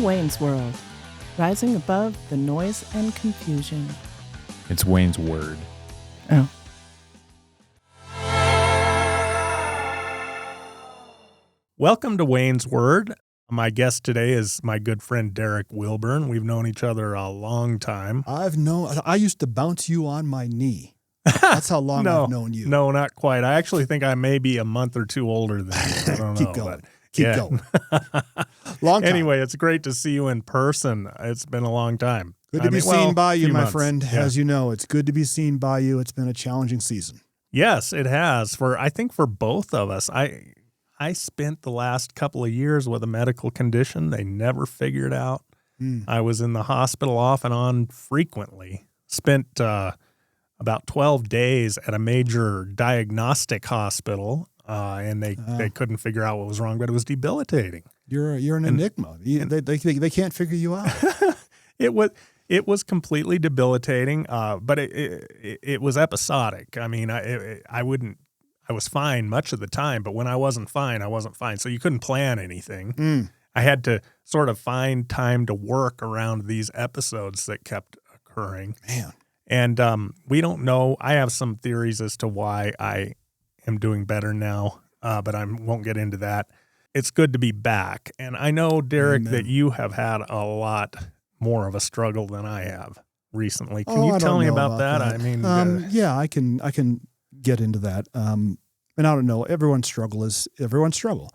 Wayne's World, rising above the noise and confusion. It's Wayne's Word. Oh. Welcome to Wayne's Word. My guest today is my good friend Derrick Wilburn. We've known each other a long time. I used to bounce you on my knee. That's how long I've known you. No, not quite. I actually think I may be a month or two older than you. I don't Keep know. going. But Keep going. Long time. Anyway, it's great to see you in person. It's been a long time. Good to be seen by you, my friend. Yeah. As you know, it's good to be seen by you. It's been a challenging season. Yes, it has. I think for both of us. I spent the last couple of years with a medical condition they never figured out. I was in the hospital off and on frequently. Spent about 12 days at a major diagnostic hospiel, and they couldn't figure out what was wrong, but it was debilitating. You're an enigma. They can't figure you out. It was completely debilitating, but it was episodic. I mean, I was fine much of the time, but when I wasn't fine, I wasn't fine. So you couldn't plan anything. I had to sort of find time to work around these episodes that kept occurring. Man. And we don't know. I have some theories as to why I am doing better now, but I won't get into that. It's good to be back. And I know, Derrick, Amen. that you have had a lot more of a struggle than I have recently. Can I you tell don't me know about that? I mean, yeah, I can get into that. And I don't know. Everyone's struggle is everyone's struggle.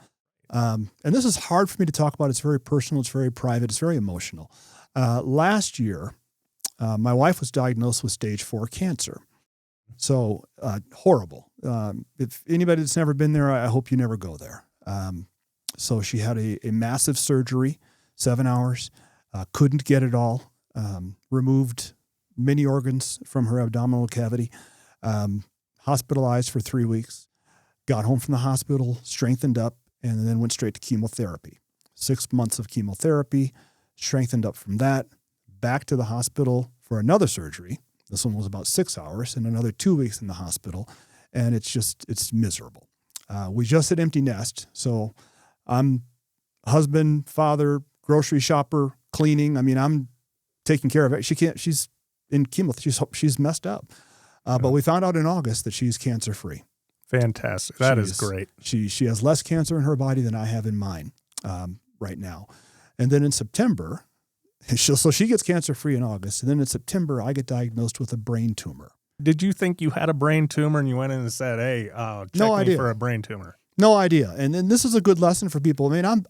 And this is hard for me to talk about. It's very personal. It's very private. It's very emotional. Last year, my wife was diagnosed with stage 4 cancer. So horrible. If anybody that's never been there, I hope you never go there. So she had a massive surgery, 7 hours, couldn't get it all, removed many organs from her abdominal cavity, hospitalized for 3 weeks, got home from the hospital, strengthened up, and then went straight to chemotherapy. 6 months of chemotherapy, strengthened up from that, back to the hospital for another surgery. This one was about 6 hours, and another 2 weeks in the hospital. And it's miserable. We just had empty nest. So I'm husband, father, grocery shopper, cleaning. I mean, I'm taking care of it. She's in chemo. She's messed up. But we found out in August that she's cancer-free. fantastic. That is great. She has less cancer in her body than I have in mine right now. And then in September, so she gets cancer-free in August. And then in September, I get diagnosed with a brain tumor. Did you think you had a brain tumor and you went in and said, hey, check me for a brain tumor? No idea. And this is a good lesson for people. I mean,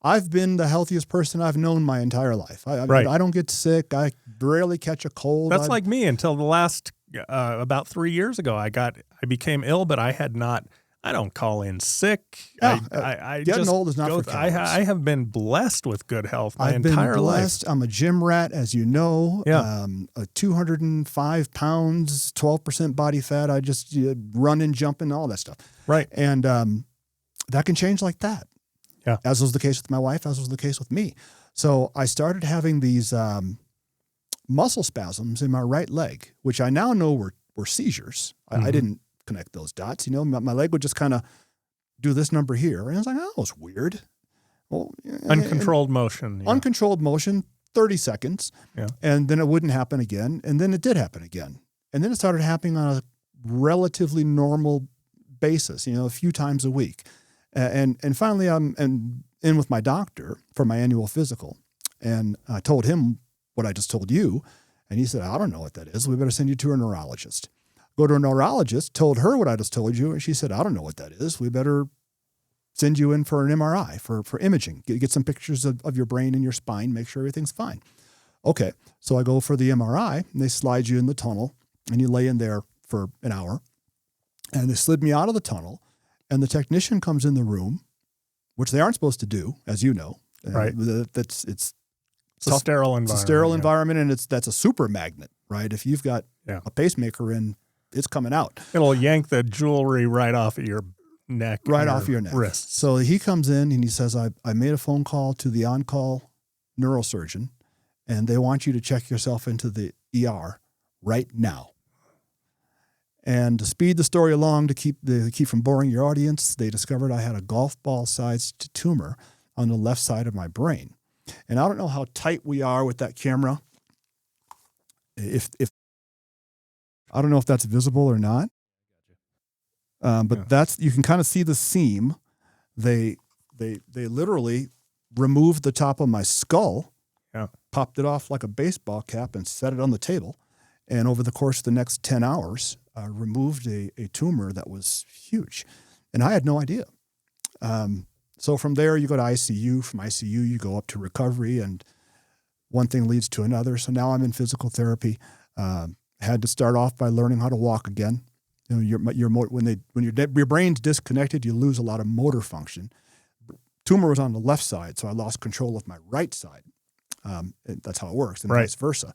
I've been the healthiest person I've known my entire life. I don't get sick. I rarely catch a cold. That's like me until the last, about 3 years ago, I became ill, but I don't call in sick. Yeah, getting old is not for cowards. I have been blessed with good health my entire I've been blessed. life. I'm a gym rat, as you know. Yeah. 205 pounds, 12% body fat. I just running, jumping, all that stuff. Right. And that can change like that. Yeah. As was the case with my wife, as was the case with me. So I started having these muscle spasms in my right leg, which I now know were seizures. I didn't connect those dots. My leg would just kind of do this number here. And I was like, oh, it's weird. Well, Uncontrolled motion. Yeah. Uncontrolled motion, 30 seconds. Yeah. And then it wouldn't happen again. And then it did happen again. And then it started happening on a relatively normal basis, a few times a week. And finally, I'm in with my doctor for my annual physical. And I told him what I just told you. And he said, I don't know what that is. We better send you to a neurologist. Go to a neurologist, told her what I just told you, and she said, I don't know what that is. We better send you in for an MRI, for imaging. Get some pictures of your brain and your spine, make sure everything's fine. Okay, so I go for the MRI, and they slide you in the tunnel, and you lay in there for an hour. And they slid me out of the tunnel, and the technician comes in the room, which they aren't supposed to do, as you know. Right. It's a sterile environment. It's a sterile environment, and that's a super magnet, right? If you've got a pacemaker in, it's coming out. It'll yank the jewelry right off of your neck. Right off your neck. Wrist. So he comes in and he says, I made a phone call to the on-call neurosurgeon, and they want you to check yourself into the ER right now. And to speed the story along, to keep from boring your audience, they discovered I had a golf ball-sized tumor on the left side of my brain. And I don't know how tight we are with that camera. If I don't know if that's visible or not. But that's, you can kind of see the seam. They literally removed the top of my skull, popped it off like a baseball cap and set it on the table. And over the course of the next 10 hours, removed a tumor that was huge. And I had no idea. So from there, you go to ICU. From ICU, you go up to recovery, and one thing leads to another. So now I'm in physical therapy. Had to start off by learning how to walk again. You know, when your brain's disconnected, you lose a lot of motor function. Tumor was on the left side, so I lost control of my right side. That's how it works, and vice versa.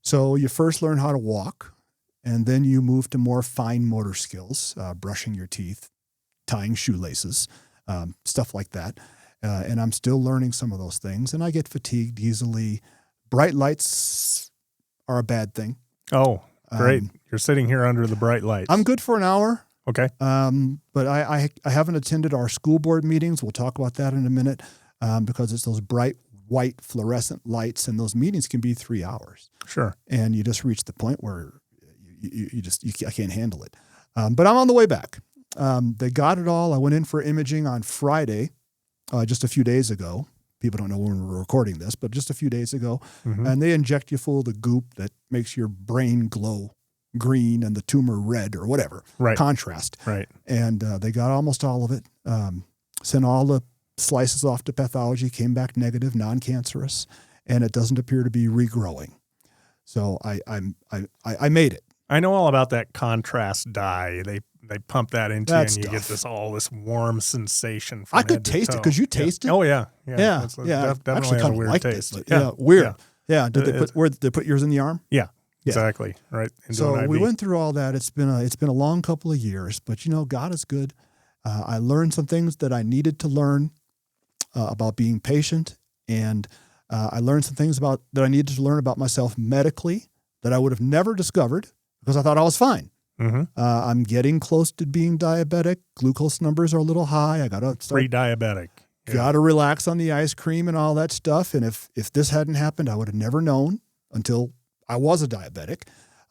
So you first learn how to walk, and then you move to more fine motor skills, brushing your teeth, tying shoelaces, stuff like that. And I'm still learning some of those things, and I get fatigued easily. Bright lights are a bad thing. Oh, great. You're sitting here under the bright lights. I'm good for an hour. Okay. But I haven't attended our school board meetings. We'll talk about that in a minute, because it's those bright white fluorescent lights, and those meetings can be 3 hours. Sure. And you just reach the point where I can't handle it. But I'm on the way back. They got it all. I went in for imaging on Friday, just a few days ago. People don't know when we're recording this, but just a few days ago. Mm-hmm. And they inject you full of the goop that makes your brain glow green and the tumor red or whatever. Right. Contrast. Right. And they got almost all of it. Sent all the slices off to pathology, came back negative, non-cancerous, and it doesn't appear to be regrowing. So I made it. I know all about that contrast dye. They pump that into you, and you get this warm sensation. From I could taste it. Could you taste it? Oh yeah, yeah. Definitely actually has a weird taste. It, but weird. Yeah. Did they put yours in the arm? Yeah. Exactly. Right. So we went through all that. It's been a long couple of years, but God is good. I learned some things that I needed to learn about being patient, and I learned some things that I needed to learn about myself medically that I would have never discovered because I thought I was fine. Mm-hmm. I'm getting close to being diabetic. Glucose numbers are a little high. I gotta pre-diabetic. Gotta relax on the ice cream and all that stuff. And if this hadn't happened, I would have never known until I was a diabetic,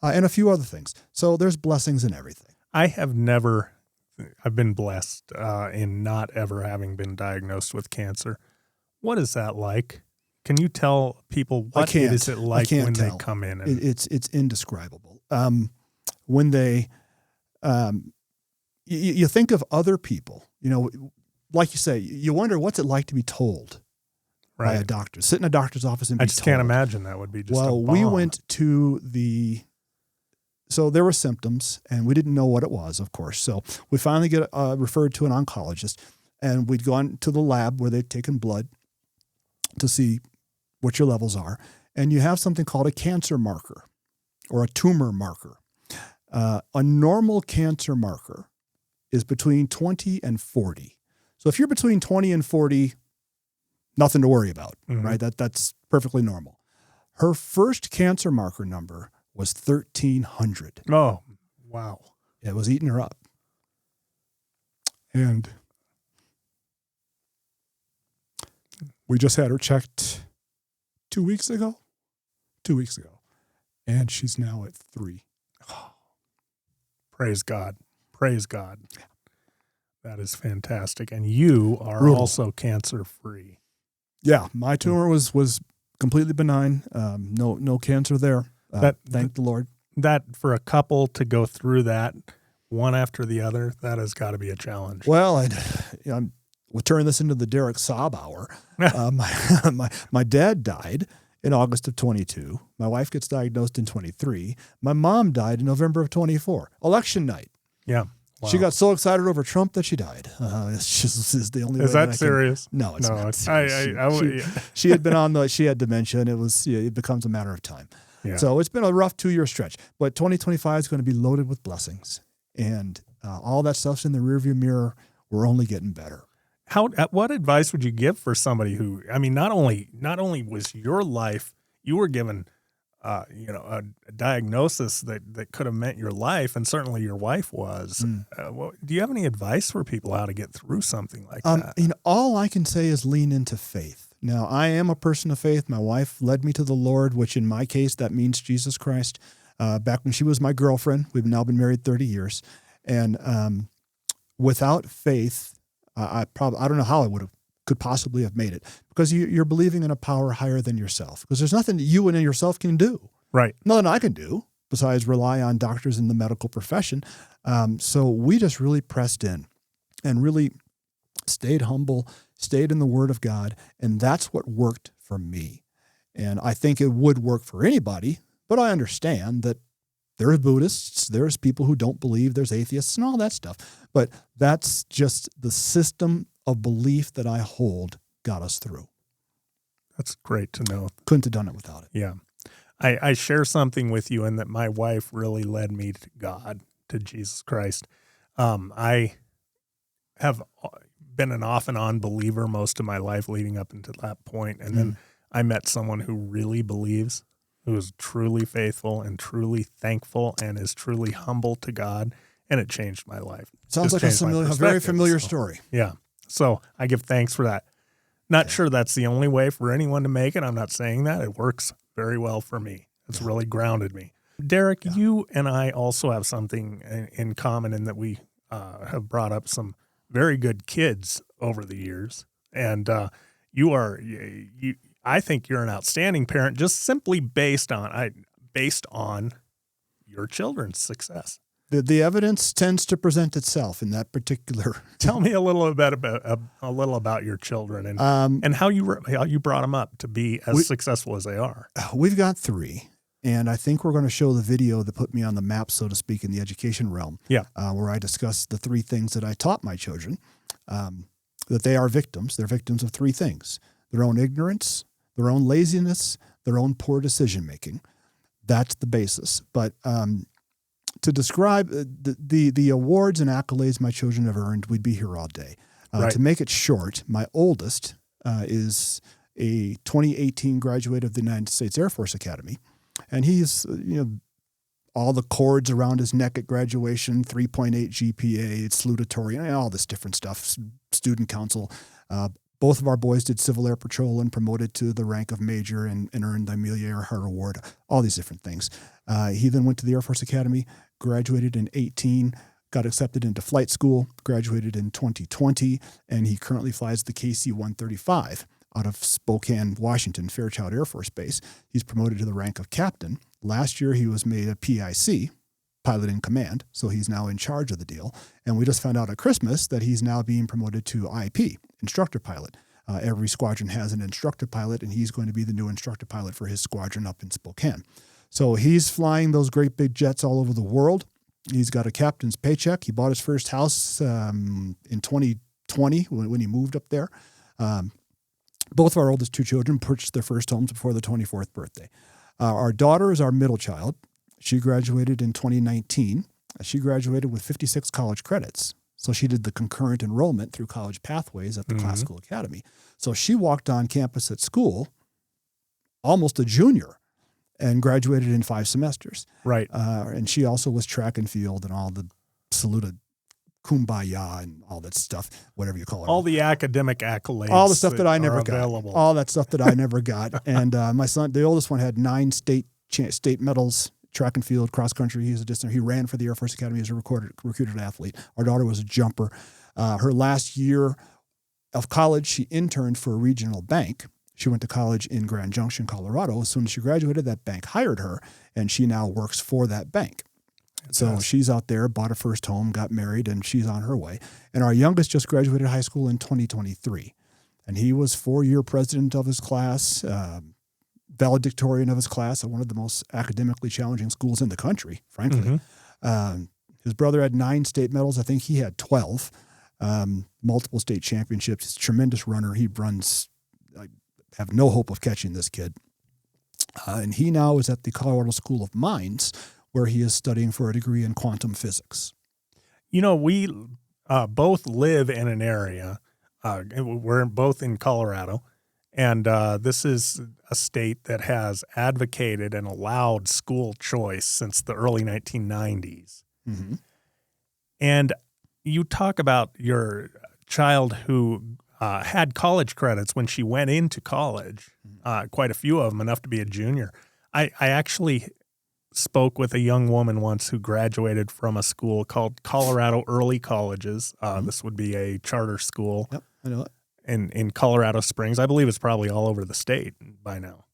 and a few other things. So there's blessings in everything. I've been blessed in not ever having been diagnosed with cancer. What is that like? Can you tell people what is it like when they come in? It's indescribable. When they, you think of other people, like you say, you wonder what's it like to be told by a doctor, sit in a doctor's office and be told. I just can't imagine that would be just a bomb. We went to so there were symptoms and we didn't know what it was, of course. So we finally get referred to an oncologist, and we'd gone to the lab where they'd taken blood to see what your levels are. And you have something called a cancer marker or a tumor marker. A normal cancer marker is between 20 and 40. So if you're between 20 and 40, nothing to worry about, mm-hmm. right? That's perfectly normal. Her first cancer marker number was 1,300. Oh, wow. It was eating her up. And we just had her checked 2 weeks ago. And she's now at 3. Oh, praise God. Praise God. That is fantastic. And you are also cancer-free. Yeah, my tumor was completely benign. No cancer there. Thank the Lord. That for a couple to go through that one after the other, that has got to be a challenge. Well, we'll turn this into the Derrick Sob hour. My dad died in August of 22. My wife gets diagnosed in 23. My mom died in November of 24. Election night. Yeah. Wow. She got so excited over Trump that she died. It's just the only way. Is that serious? No, it's not serious. She had been she had dementia, and it becomes a matter of time. Yeah. So it's been a rough 2-year stretch, but 2025 is going to be loaded with blessings, and all that stuff's in the rearview mirror. We're only getting better. What advice would you give for somebody who, not only was your life, you were given, a diagnosis that could have meant your life, and certainly your wife was. Do you have any advice for people how to get through something like that? All I can say is lean into faith. Now, I am a person of faith. My wife led me to the Lord, which in my case, that means Jesus Christ. Back when she was my girlfriend, we've now been married 30 years. And without faith, I don't know how I could possibly have made it, because you're believing in a power higher than yourself, because there's nothing that you and yourself can do. Right. Nothing I can do besides rely on doctors in the medical profession. So we just really pressed in and really stayed humble, stayed in the Word of God, and that's what worked for me. And I think it would work for anybody, but I understand that there's Buddhists, there's people who don't believe, there's atheists and all that stuff. But that's just the system of belief that I hold got us through. That's great to know. Couldn't have done it without it. Yeah. I share something with you in that my wife really led me to God, to Jesus Christ. I have been an off and on believer most of my life leading up until that point. And then I met someone who really believes, who is truly faithful and truly thankful and is truly humble to God. And it changed my life. Sounds like a very familiar story. Yeah. So I give thanks for that. Not sure that's the only way for anyone to make it. I'm not saying that. It works very well for me. It's really grounded me. Derrick, you and I also have something in common in that we have brought up some very good kids over the years. And I think you're an outstanding parent, just simply based on your children's success. The evidence tends to present itself in that particular. Tell me a little about your children and how you brought them up to be as successful as they are. We've got 3, and I think we're going to show the video that put me on the map, so to speak, in the education realm. Yeah, where I discuss the 3 things that I taught my children, that they are victims. They're victims of 3 things: their own ignorance, their own laziness, their own poor decision making. That's the basis, but. To describe the awards and accolades my children have earned, we'd be here all day. Right. To make it short, my oldest is a 2018 graduate of the United States Air Force Academy, and he's all the cords around his neck at graduation, 3.8 GPA, it's salutatory, and all this different stuff. Student council. Both of our boys did Civil Air Patrol and promoted to the rank of major and earned the Amelia Earhart Award, all these different things. He then went to the Air Force Academy, graduated in 2018, got accepted into flight school, graduated in 2020, and he currently flies the KC-135 out of Spokane, Washington, Fairchild Air Force Base. He's promoted to the rank of captain. Last year, he was made a PIC, pilot in command, so he's now in charge of the deal. And we just found out at Christmas that he's now being promoted to IP, instructor pilot. Every squadron has an instructor pilot, and he's going to be the new instructor pilot for his squadron up in Spokane. So he's flying those great big jets all over the world. He's got a captain's paycheck. He bought his first house in 2020 when he moved up there. Both of our oldest 2 children purchased their first homes before their 24th birthday. Our daughter is our middle child. She graduated in 2019. She graduated with 56 college credits. So she did the concurrent enrollment through college pathways at the Classical Academy. So she walked on campus at school almost a junior and graduated in 5 semesters. Right. And she also was track and field and all the saluted kumbaya and all that stuff, whatever you call it. All the academic accolades. All the stuff that I never available. got. All that stuff that I never got. And my son, the oldest one, had 9 state medals, track and field, cross country. He ran for the Air Force Academy as a recruited athlete. Our daughter was a jumper. Her last year of college, she interned for a regional bank. She went to college in Grand Junction, Colorado. As soon as she graduated, that bank hired her, and she now works for that bank. So she's out there, bought her first home, got married, and she's on her way. And our youngest just graduated high school in 2023. And he was 4-year president of his class, valedictorian of his class at one of the most academically challenging schools in the country, frankly. His brother had 9 state medals. I think he had 12, multiple state championships. He's a tremendous runner. He runs, I have no hope of catching this kid. And he now is at the Colorado School of Mines, where he is studying for a degree in quantum physics. We both live in an area. We're both in Colorado. And this is a state that has advocated and allowed school choice since the early 1990s. And you talk about your child who had college credits when she went into college, quite a few of them, enough to be a junior. I actually spoke with a young woman once who graduated from a school called Colorado Early Colleges. This would be a charter school. Yep, I know it. In Colorado Springs. I believe it's probably all over the state by now,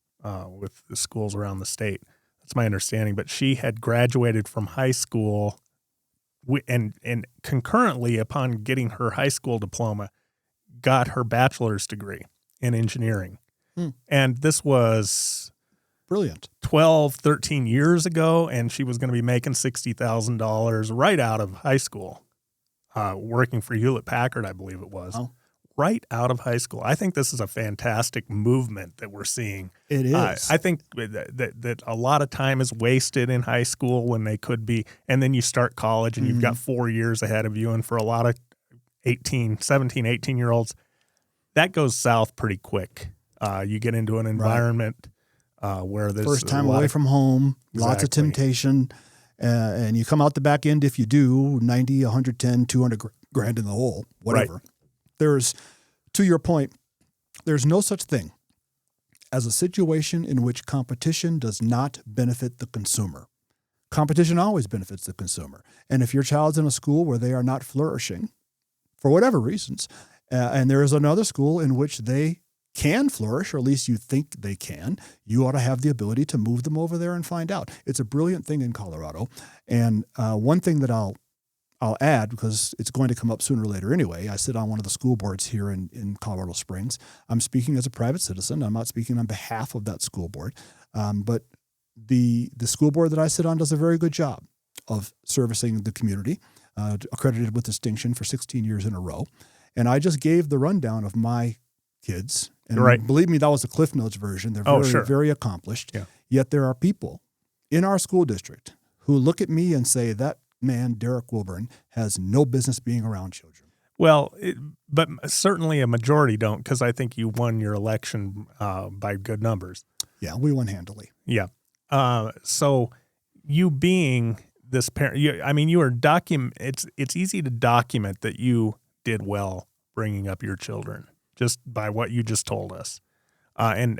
with the schools around the state. That's my understanding. But she had graduated from high school and concurrently, upon getting her high school diploma, got her bachelor's degree in engineering. And this was Brilliant. 12, 13 years ago, and she was going to be making $60,000 right out of high school, working for Hewlett-Packard, I believe it was. Wow. Right out of high school. I think this is a fantastic movement that we're seeing. It is. I think that a lot of time is wasted in high school when they could be, and then you start college and you've got 4 years ahead of you. And for a lot of 17, 18-year-olds, that goes south pretty quick. You get into an environment where there's first time away from home, lots of temptation, and you come out the back end, if you do, 90, 110, 200 grand in the hole, whatever. Right. There's, to your point, there's no such thing as a situation in which competition does not benefit the consumer. Competition always benefits the consumer. And if your child's in a school where they are not flourishing, for whatever reasons, and there is another school in which they can flourish, or at least you think they can, you ought to have the ability to move them over there and find out. It's a brilliant thing in Colorado. And one thing that I'll add, because it's going to come up sooner or later anyway, I sit on one of the school boards here in Colorado Springs. I'm speaking as a private citizen. I'm not speaking on behalf of that school board. But the school board that I sit on does a very good job of servicing the community, accredited with distinction for 16 years in a row. And I just gave the rundown of my kids. And believe me, that was the Cliff Notes version. They're very, very accomplished. Yeah. Yet there are people in our school district who look at me and say, that man, Derrick Wilburn, has no business being around children. Well, but certainly a majority don't, because I think you won your election by good numbers. Yeah, we won handily. Yeah. So you being this parent, you are it's easy to document that you did well bringing up your children just by what you just told us. And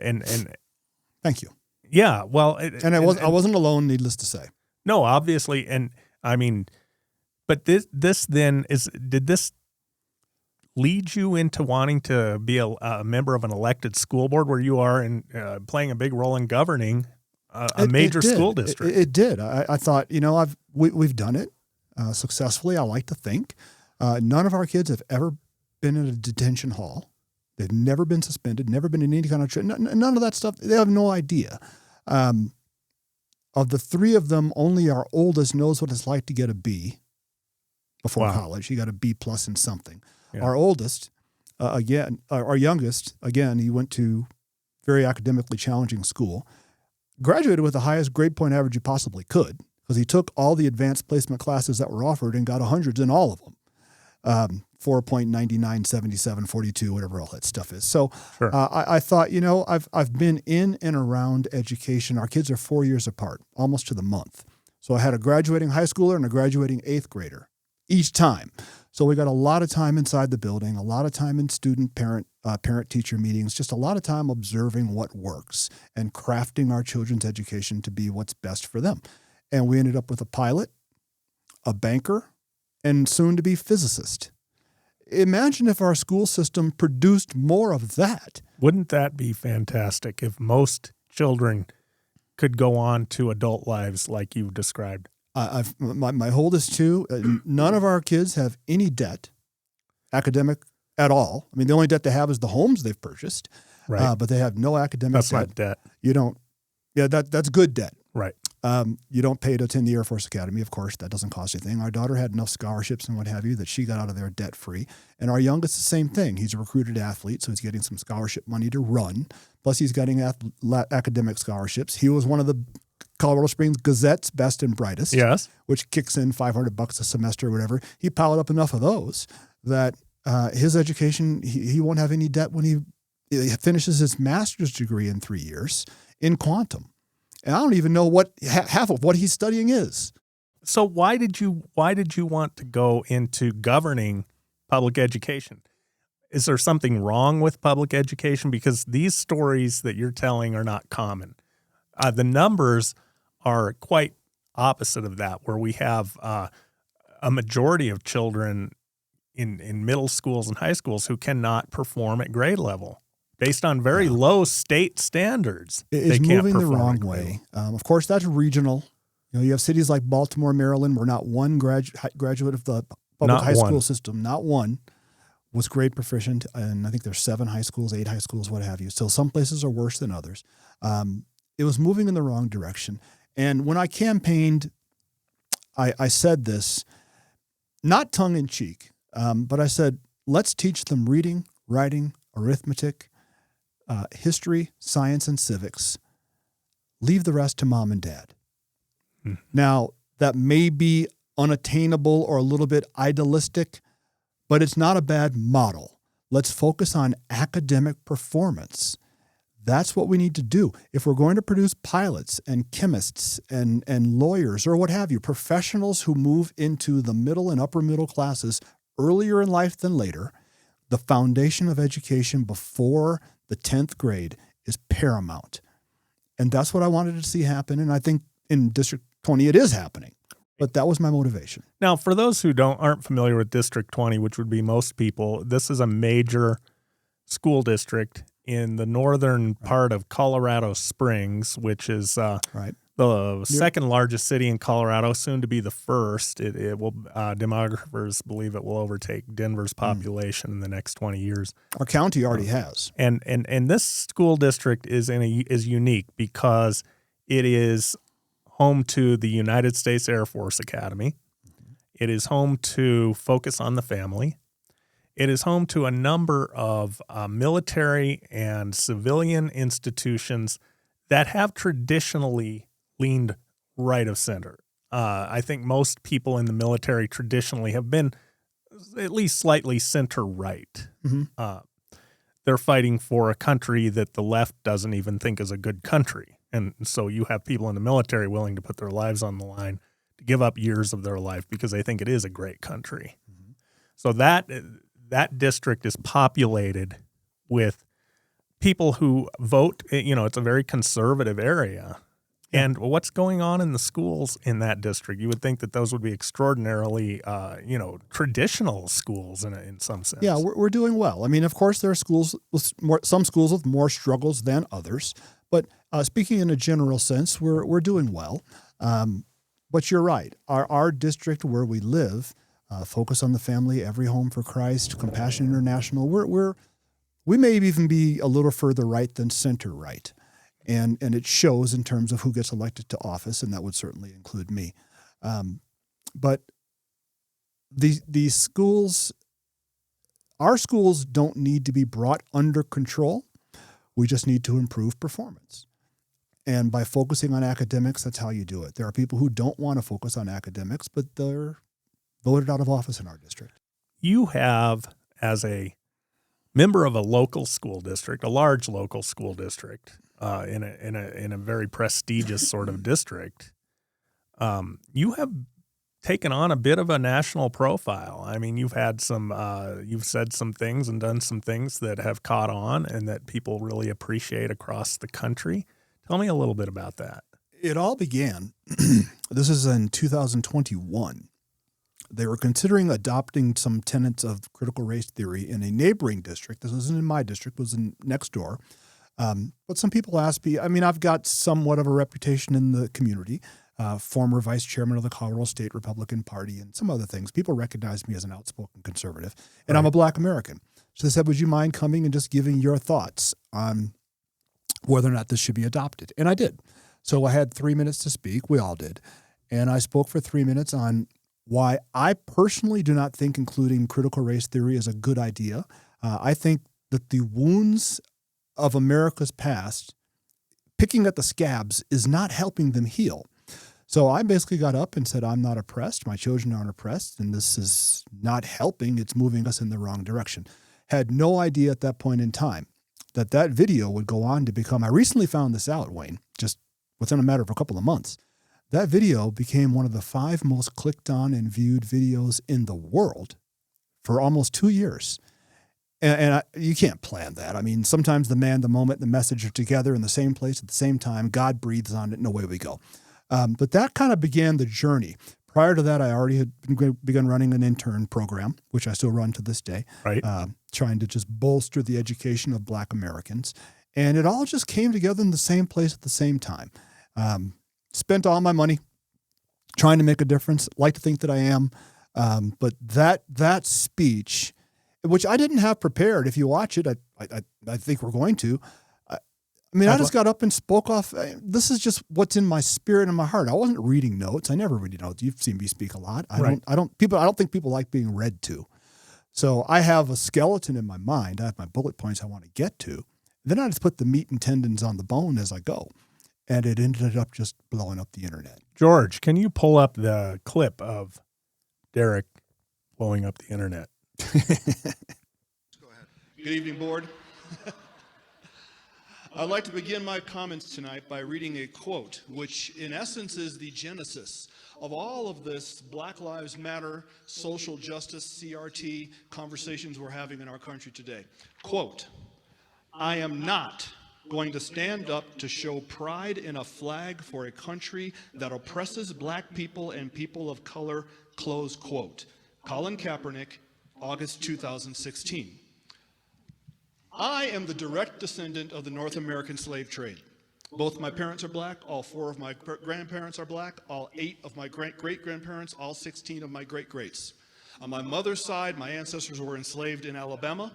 thank you. Yeah. Well, I wasn't alone, needless to say. No, obviously. And but did this lead you into wanting to be a member of an elected school board where you are playing a big role in governing a major school district? It did. I thought, we've done it successfully. I like to think. None of our kids have ever been in a detention hall. They've never been suspended, never been in any kind of none of that stuff. They have no idea. Of the three of them, only our oldest knows what it's like to get a B before college. He got a B+ in something. Yeah. Our oldest, our youngest, again, he went to very academically challenging school, graduated with the highest grade point average you possibly could, because he took all the advanced placement classes that were offered and got 100s in all of them. 4.99, 77, 42, whatever all that stuff is. So sure. I thought, I've been in and around education. Our kids are 4 years apart, almost to the month. So I had a graduating high schooler and a graduating 8th grader each time. So we got a lot of time inside the building, a lot of time in parent-teacher meetings, just a lot of time observing what works and crafting our children's education to be what's best for them. And we ended up with a pilot, a banker, and soon-to-be physicist. Imagine if our school system produced more of that. Wouldn't that be fantastic if most children could go on to adult lives like you've described? My oldest two, none of our kids have any debt, academic at all. I mean, the only debt they have is the homes they've purchased, right? But they have no academic debt. That's not debt. You don't. Yeah, that's good debt. Right. You don't pay to attend the Air Force Academy, of course. That doesn't cost anything. Our daughter had enough scholarships and what have you that she got out of there debt-free. And our youngest, the same thing. He's a recruited athlete, so he's getting some scholarship money to run. Plus, he's getting academic scholarships. He was one of the Colorado Springs Gazette's best and brightest, yes, which kicks in $500 a semester or whatever. He piled up enough of those that his education, he won't have any debt when he finishes his master's degree in 3 years in quantum. And I don't even know what half of what he's studying is. So why did you want to go into governing public education? is there something wrong with public education? Because these stories that you're telling are not common. The numbers are quite opposite of that, where we have a majority of children in middle schools and high schools who cannot perform at grade level based on very low state standards. It's moving the wrong way. Of course, that's regional. You have cities like Baltimore, Maryland, where not one graduate of the public high school system, not one, was grade proficient. And I think there's 7 high schools, 8 high schools, what have you. So some places are worse than others. It was moving in the wrong direction. And when I campaigned, I said this, not tongue-in-cheek, but I said, let's teach them reading, writing, arithmetic, history, science, and civics. Leave the rest to mom and dad. Now, that may be unattainable or a little bit idealistic, but it's not a bad model. Let's focus on academic performance. That's what we need to do. If we're going to produce pilots and chemists and lawyers or what have you, professionals who move into the middle and upper middle classes earlier in life than later, the foundation of education before the 10th grade is paramount. And that's what I wanted to see happen. And I think in District 20, it is happening. But that was my motivation. Now, for those who aren't familiar with District 20, which would be most people, this is a major school district in the northern part of Colorado Springs, which is the second largest city in Colorado, soon to be the first. It will demographers believe it will overtake Denver's population in the next 20 years. Our county already has. And this school district is unique because it is home to the United States Air Force Academy. It is home to Focus on the Family. It is home to a number of military and civilian institutions that have traditionally leaned right of center. I think most people in the military traditionally have been at least slightly center-right. They're fighting for a country that the left doesn't even think is a good country. And so you have people in the military willing to put their lives on the line to give up years of their life because they think it is a great country. So that district is populated with people who vote. It's a very conservative area. And what's going on in the schools in that district? You would think that those would be extraordinarily, traditional schools in some sense. Yeah, we're doing well. I mean, of course, there are some schools with more struggles than others. But speaking in a general sense, we're doing well. But you're right. Our district where we live, Focus on the Family, Every Home for Christ, Compassion International, we may even be a little further right than center right. And it shows in terms of who gets elected to office, and that would certainly include me. But these schools, our schools don't need to be brought under control. We just need to improve performance. And by focusing on academics, that's how you do it. There are people who don't want to focus on academics, but they're voted out of office in our district. You have, as a member of a local school district, a large local school district, in a very prestigious sort of district, you have taken on a bit of a national profile. I mean, you've said some things and done some things that have caught on and that people really appreciate across the country. Tell me a little bit about that. It all began, this is in 2021. They were considering adopting some tenets of critical race theory in a neighboring district. This wasn't in my district, it was next door. But some people asked me, I mean, I've got somewhat of a reputation in the community, former vice chairman of the Colorado State Republican Party and some other things. People recognize me as an outspoken conservative, and I'm a Black American. So they said, would you mind coming and just giving your thoughts on whether or not this should be adopted? And I did. So I had 3 minutes to speak. We all did. And I spoke for 3 minutes on why I personally do not think including critical race theory is a good idea. I think that the wounds of America's past, picking at the scabs, is not helping them heal. So I basically got up and said, I'm not oppressed. My children aren't oppressed. And this is not helping. It's moving us in the wrong direction. Had no idea at that point in time that video would go on to become, I recently found this out, Wayne, just within a matter of a couple of months. That video became one of the 5 most clicked on and viewed videos in the world for almost 2 years. And you can't plan that. I mean, sometimes the man, the moment, the message are together in the same place at the same time. God breathes on it, and away we go. But that kind of began the journey. Prior to that, I already had begun running an intern program, which I still run to this day, Right. Trying to just bolster the education of Black Americans. And it all just came together in the same place at the same time. Spent all my money trying to make a difference. Like to think that I am. But that speech, which I didn't have prepared, if you watch it, I think we're going to. I just got up and spoke off. This is just what's in my spirit and my heart. I wasn't reading notes. I never read notes. You've seen me speak a lot. I don't think people like being read to. So I have a skeleton in my mind. I have my bullet points I want to get to. Then I just put the meat and tendons on the bone as I go. And it ended up just blowing up the internet. George, can you pull up the clip of Derrick blowing up the internet? Go ahead. Good evening, board. I'd like to begin my comments tonight by reading a quote, which in essence is the genesis of all of this Black Lives Matter, social justice, CRT conversations we're having in our country today. Quote, "I am not going to stand up to show pride in a flag for a country that oppresses Black people and people of color," close quote. Colin Kaepernick, August 2016. I am the direct descendant of the North American slave trade. Both my parents are Black, all 4 of my grandparents are Black, all 8 of my great-grandparents, all 16 of my great-greats. On my mother's side, my ancestors were enslaved in Alabama.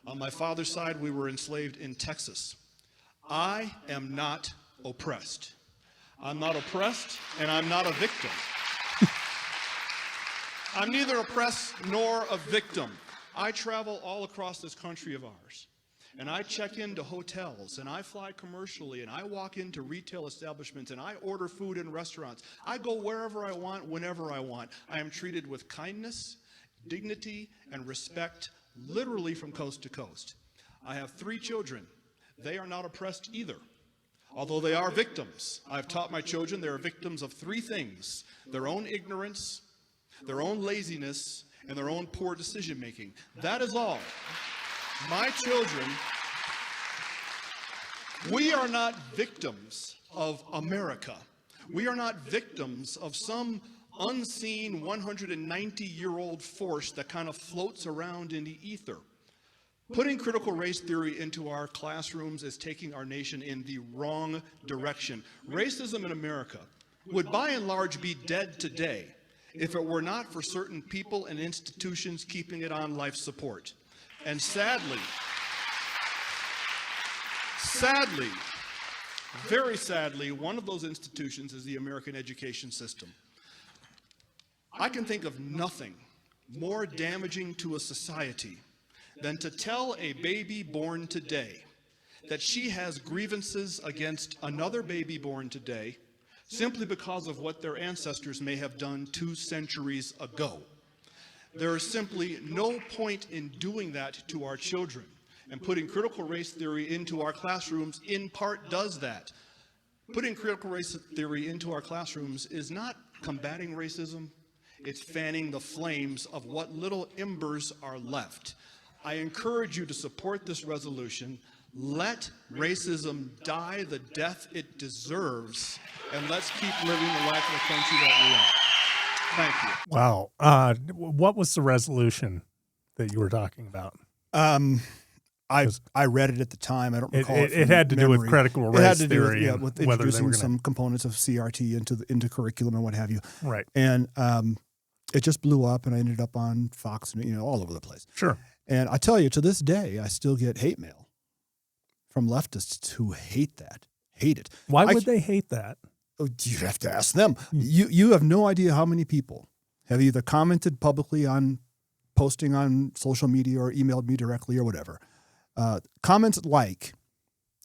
On my father's side, we were enslaved in Texas. I am not oppressed. I'm not oppressed, and I'm not a victim. I'm neither oppressed nor a victim. I travel all across this country of ours, and I check into hotels, and I fly commercially, and I walk into retail establishments, and I order food in restaurants. I go wherever I want, whenever I want. I am treated with kindness, dignity, and respect, literally from coast to coast. I have 3 children. They are not oppressed either, although they are victims. I've taught my children they are victims of 3 things: their own ignorance, their own laziness, and their own poor decision making. That is all. My children, we are not victims of America. We are not victims of some unseen 190-year-old force that kind of floats around in the ether. Putting critical race theory into our classrooms is taking our nation in the wrong direction. Racism in America would by and large be dead today if it were not for certain people and institutions keeping it on life support. And sadly, very sadly, one of those institutions is the American education system. I can think of nothing more damaging to a society than to tell a baby born today that she has grievances against another baby born today simply because of what their ancestors may have done 2 centuries ago. There is simply no point in doing that to our children, and putting critical race theory into our classrooms in part does that. Putting critical race theory into our classrooms is not combating racism, it's fanning the flames of what little embers are left. I encourage you to support this resolution. Let racism die the death it deserves, and let's keep living the life of the country that we are. Thank you. Wow. What was the resolution that you were talking about? I read it at the time. I don't recall it. It had to do with critical race theory, with introducing some components of CRT into curriculum and what have you. Right. And it just blew up, and I ended up on Fox, all over the place. Sure. And I tell you, to this day, I still get hate mail from leftists who hate it. Why would they hate that? You have to ask them. You have no idea how many people have either commented publicly on posting on social media or emailed me directly or whatever. Comments like,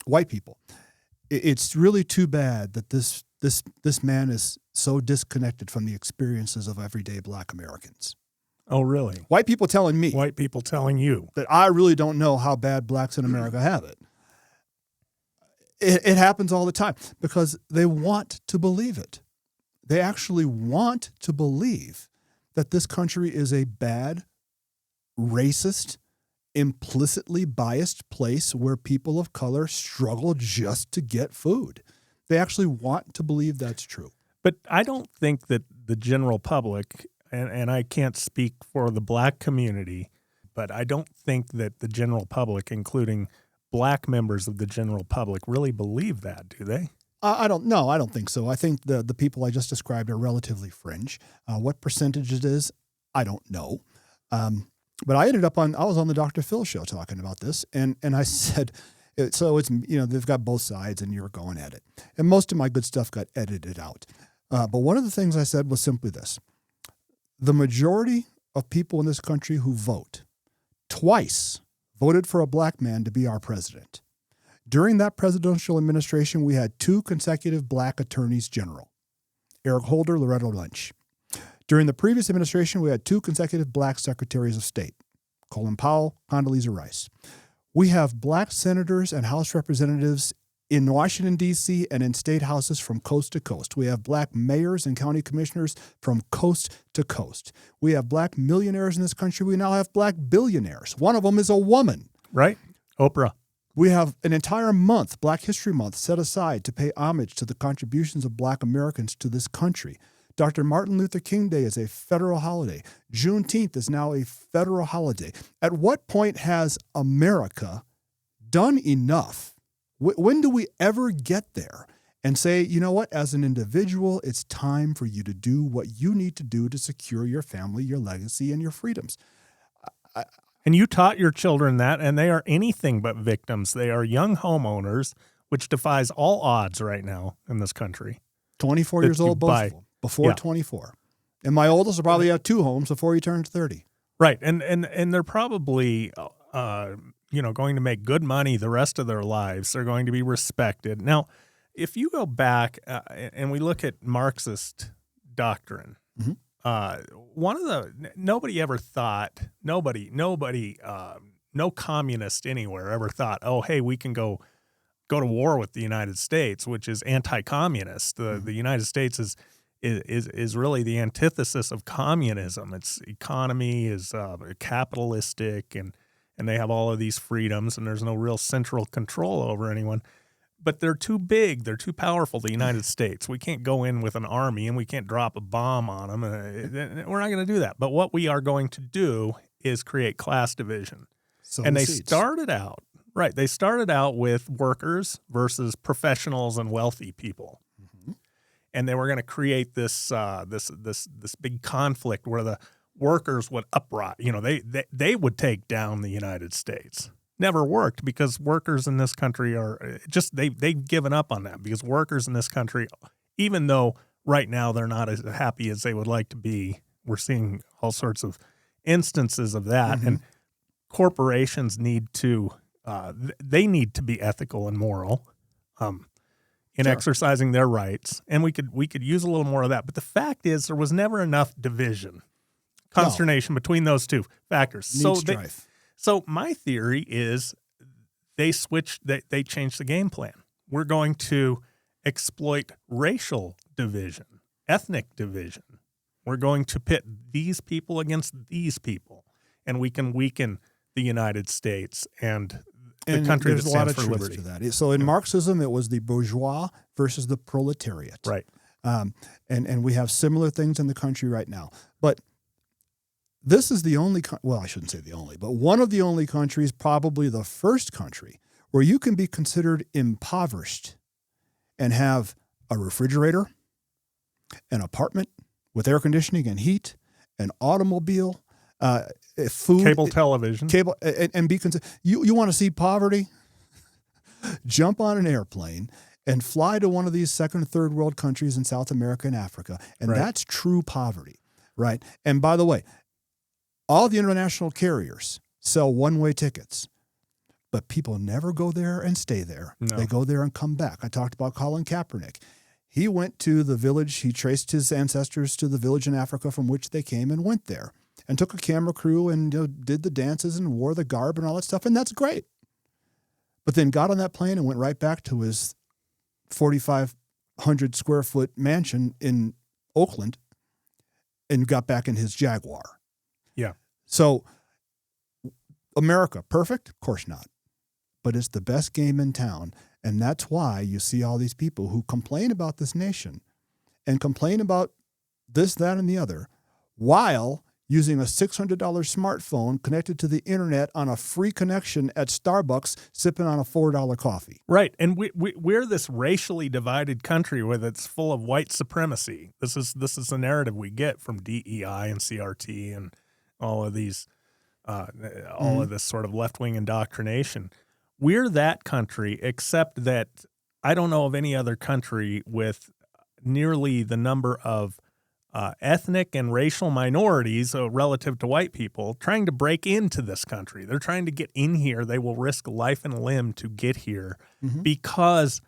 white people, it's really too bad that this man is so disconnected from the experiences of everyday Black Americans. Oh, really? White people telling me. White people telling you. That I really don't know how bad Blacks in America have it. It happens all the time because they want to believe it. They actually want to believe that this country is a bad, racist, implicitly biased place where people of color struggle just to get food. They actually want to believe that's true. But I don't think that the general public, and I can't speak for the black community, but I don't think that the general public, including black members of the general public, really believe that, do they? I don't know. I don't think so. I think the people I just described are relatively fringe. What percentage it is, I don't know. But I was on the Dr. Phil show talking about this, and I said, so it's, they've got both sides and you're going at it. And most of my good stuff got edited out. But one of the things I said was simply this. The majority of people in this country who vote twice voted for a black man to be our president. During that presidential administration, we had 2 consecutive black attorneys general, Eric Holder, Loretta Lynch. During the previous administration, we had 2 consecutive black secretaries of state, Colin Powell, Condoleezza Rice. We have black senators and House representatives in Washington, D.C. and in state houses from coast to coast. We have black mayors and county commissioners from coast to coast. We have black millionaires in this country. We now have black billionaires. One of them is a woman. Right? Oprah. We have an entire month, Black History Month, set aside to pay homage to the contributions of black Americans to this country. Dr. Martin Luther King Day is a federal holiday. Juneteenth is now a federal holiday. At what point has America done enough? When do we ever get there and say, you know what, as an individual, it's time for you to do what you need to do to secure your family, your legacy, and your freedoms? And you taught your children that, and they are anything but victims. They are young homeowners, which defies all odds right now in this country. 24 years old, both of them, before 24. And my oldest will probably have 2 homes before he turns 30. Right. And they're probably, going to make good money the rest of their lives. They're going to be respected. Now, if you go back and we look at Marxist doctrine, mm-hmm. One of the nobody ever thought no communist anywhere ever thought, oh, hey, we can go to war with the United States, which is anti-communist. The United States is really the antithesis of communism. Its economy is capitalistic, and they have all of these freedoms, and there's no real central control over anyone. But they're too big. They're too powerful, the United States. We can't go in with an army and we can't drop a bomb on them. We're not going to do that. But what we are going to do is create class division. And they started out with workers versus professionals and wealthy people. Mm-hmm. And they were going to create this big conflict where the workers would uproot. They would take down the United States. Never worked because workers in this country are just they've given up on that, because workers in this country, even though right now they're not as happy as they would like to be, we're seeing all sorts of instances of that. Mm-hmm. And corporations need to be ethical and moral in exercising their rights, and we could use a little more of that. But the fact is, there was never enough consternation between those two factors. Strife. So my theory is they changed the game plan. We're going to exploit racial division, ethnic division. We're going to pit these people against these people, and we can weaken the United States and the country that stands for liberty. To that. So in Marxism, it was the bourgeois versus the proletariat. Right. And we have similar things in the country right now. But this is the only, I shouldn't say the only, but one of the only countries, probably the first country, where you can be considered impoverished and have a refrigerator, an apartment with air conditioning and heat, an automobile, food, cable television, and be considered. You want to see poverty? Jump on an airplane and fly to one of these second or third world countries in South America and Africa, and that's true poverty, right? And by the way, all the international carriers sell one-way tickets, but people never go there and stay there. No. They go there and come back. I talked about Colin Kaepernick. He went to the village. He traced his ancestors to the village in Africa from which they came and went there and took a camera crew and did the dances and wore the garb and all that stuff, and that's great. But then got on that plane and went right back to his 4,500 square foot mansion in Oakland and got back in his Jaguar. Yeah. So America, perfect? Of course not. But it's the best game in town. And that's why you see all these people who complain about this nation and complain about this, that, and the other, while using a $600 smartphone connected to the internet on a free connection at Starbucks, sipping on a $4 coffee. Right. And we're this racially divided country where it's full of white supremacy. This is the narrative we get from DEI and CRT and all of these, all of this sort of left-wing indoctrination. We're that country, except that I don't know of any other country with nearly the number of ethnic and racial minorities relative to white people trying to break into this country. They're trying to get in here. They will risk life and limb to get here because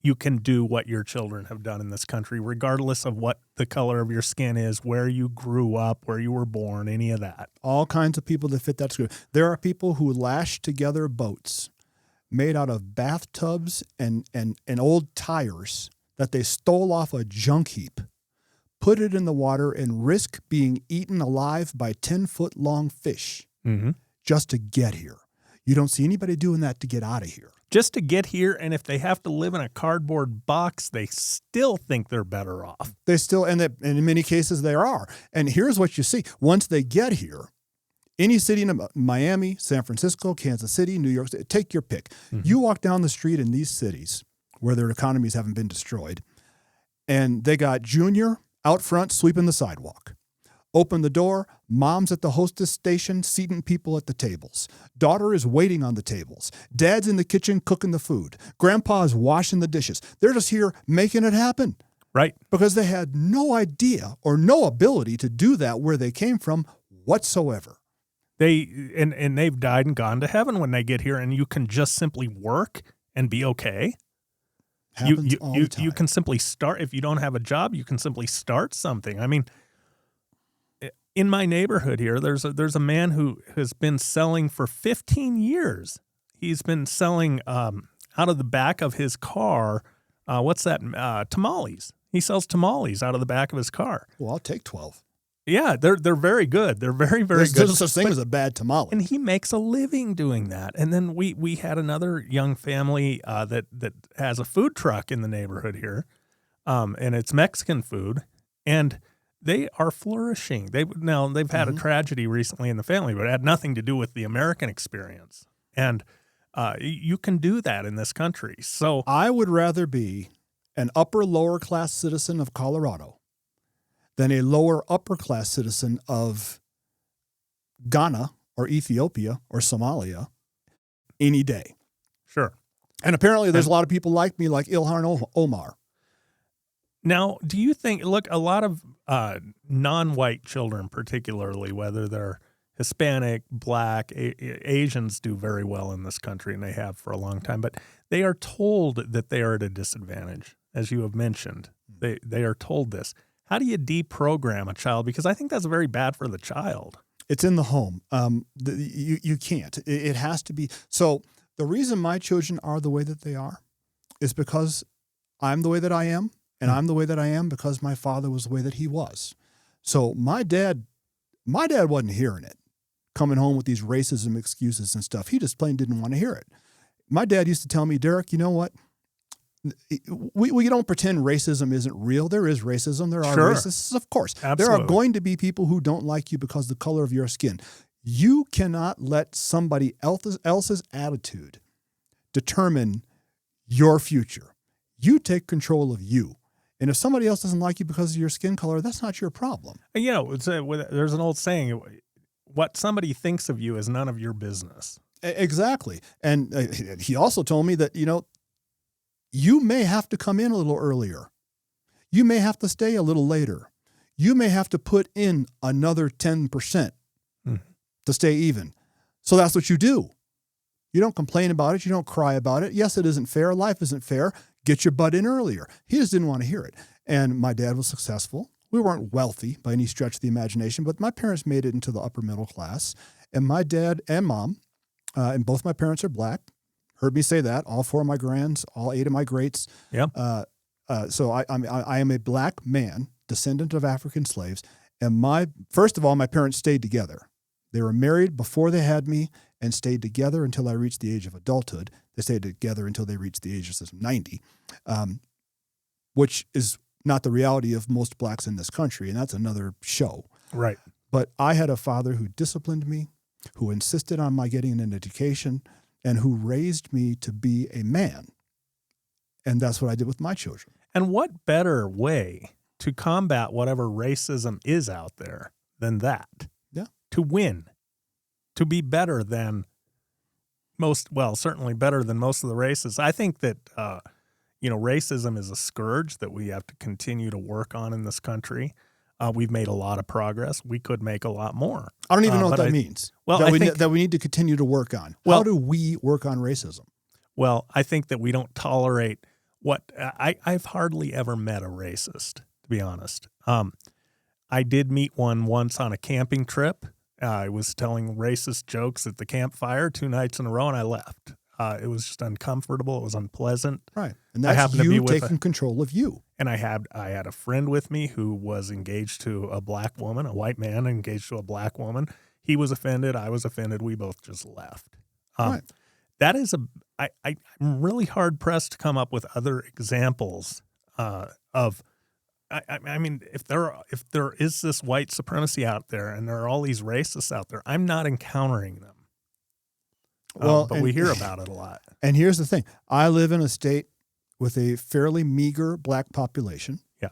you can do what your children have done in this country, regardless of what the color of your skin is, where you grew up, where you were born, any of that. All kinds of people that fit that script. There are people who lash together boats made out of bathtubs and old tires that they stole off a junk heap, put it in the water, and risk being eaten alive by 10-foot-long fish just to get here. You don't see anybody doing that to get out of here. Just to get here, and if they have to live in a cardboard box, they still think they're better off. They still, and in many cases they are. And here's what you see. Once they get here, any city in Miami, San Francisco, Kansas City, New York City, take your pick. You walk down the street in these cities where their economies haven't been destroyed, and they got Junior out front sweeping the sidewalk. Open the door, mom's at the hostess station seating people at the tables. Daughter is waiting on the tables. Dad's in the kitchen cooking the food. Grandpa is washing the dishes. They're just here making it happen. Right. Because they had no idea or no ability to do that where they came from whatsoever. And they've died and gone to heaven when they get here, and you can just simply work and be okay. Happens all the time. You can simply start. If you don't have a job, you can simply start something. I mean, in my neighborhood here, there's a man who has been selling for 15 years. He's been selling out of the back of his car. What's that? Tamales. He sells tamales out of the back of his car. Well, I'll take 12. Yeah, they're very good. They're very, very good. There's no such thing as a bad tamale. And he makes a living doing that. And then we had another young family that has a food truck in the neighborhood here, and it's Mexican food, and they are flourishing. They've had a tragedy recently in the family, but it had nothing to do with the American experience. And you can do that in this country. So I would rather be an lower class citizen of Colorado than a upper class citizen of Ghana or Ethiopia or Somalia any day. Sure. And apparently there's a lot of people like me, like Ilhan Omar. Now, do you think, look, a lot of non-white children, particularly, whether they're Hispanic, Black, Asians do very well in this country, and they have for a long time, but they are told that they are at a disadvantage, as you have mentioned. They are told this. How do you deprogram a child? Because I think that's very bad for the child. It's in the home. You can't. It has to be. So the reason my children are the way that they are is because I'm the way that I am, and I'm the way that I am because my father was the way that he was. So my dad wasn't hearing it, coming home with these racism excuses and stuff. He just plain didn't want to hear it. My dad used to tell me, Derrick, you know what? We don't pretend racism isn't real. There is racism. There are racists, of course. Absolutely. There are going to be people who don't like you because of the color of your skin. You cannot let somebody else's attitude determine your future. You take control of you. And if somebody else doesn't like you because of your skin color, that's not your problem. You know, there's an old saying, what somebody thinks of you is none of your business. Exactly. And he also told me that, you may have to come in a little earlier. You may have to stay a little later. You may have to put in another 10% to stay even. So that's what you do. You don't complain about it. You don't cry about it. Yes, it isn't fair. Life isn't fair. Get your butt in earlier. He just didn't want to hear it. And my dad was successful. We weren't wealthy by any stretch of the imagination, but my parents made it into the upper middle class. And my dad and mom, and both my parents are Black, heard me say that. All 4 of my grands, all 8 of my greats. Yep. So I am a Black man, descendant of African slaves. And first of all, my parents stayed together. They were married before they had me and stayed together until I reached the age of adulthood. They stayed together until they reached the age of 90, which is not the reality of most blacks in this country, and that's another show. Right. But I had a father who disciplined me, who insisted on my getting an education, and who raised me to be a man. And that's what I did with my children. And what better way to combat whatever racism is out there than that? Yeah. To win, to be better than certainly better than most of the races. I think that, racism is a scourge that we have to continue to work on in this country. We've made a lot of progress. We could make a lot more. I don't even know what that means. Well, that we need to continue to work on. How do we work on racism? Well, I think that we don't tolerate I've hardly ever met a racist, to be honest. I did meet one once on a camping trip. I was telling racist jokes at the campfire 2 nights in a row, and I left. It was just uncomfortable. It was unpleasant. Right. And that's you taking control of you. And I had a friend with me who was engaged to a black woman, a white man engaged to a black woman. He was offended. I was offended. We both just left. Right. That is I'm really hard pressed to come up with other examples of. I mean, if there is this white supremacy out there and there are all these racists out there, I'm not encountering them. But we hear about it a lot. And here's the thing. I live in a state with a fairly meager black population. Yeah.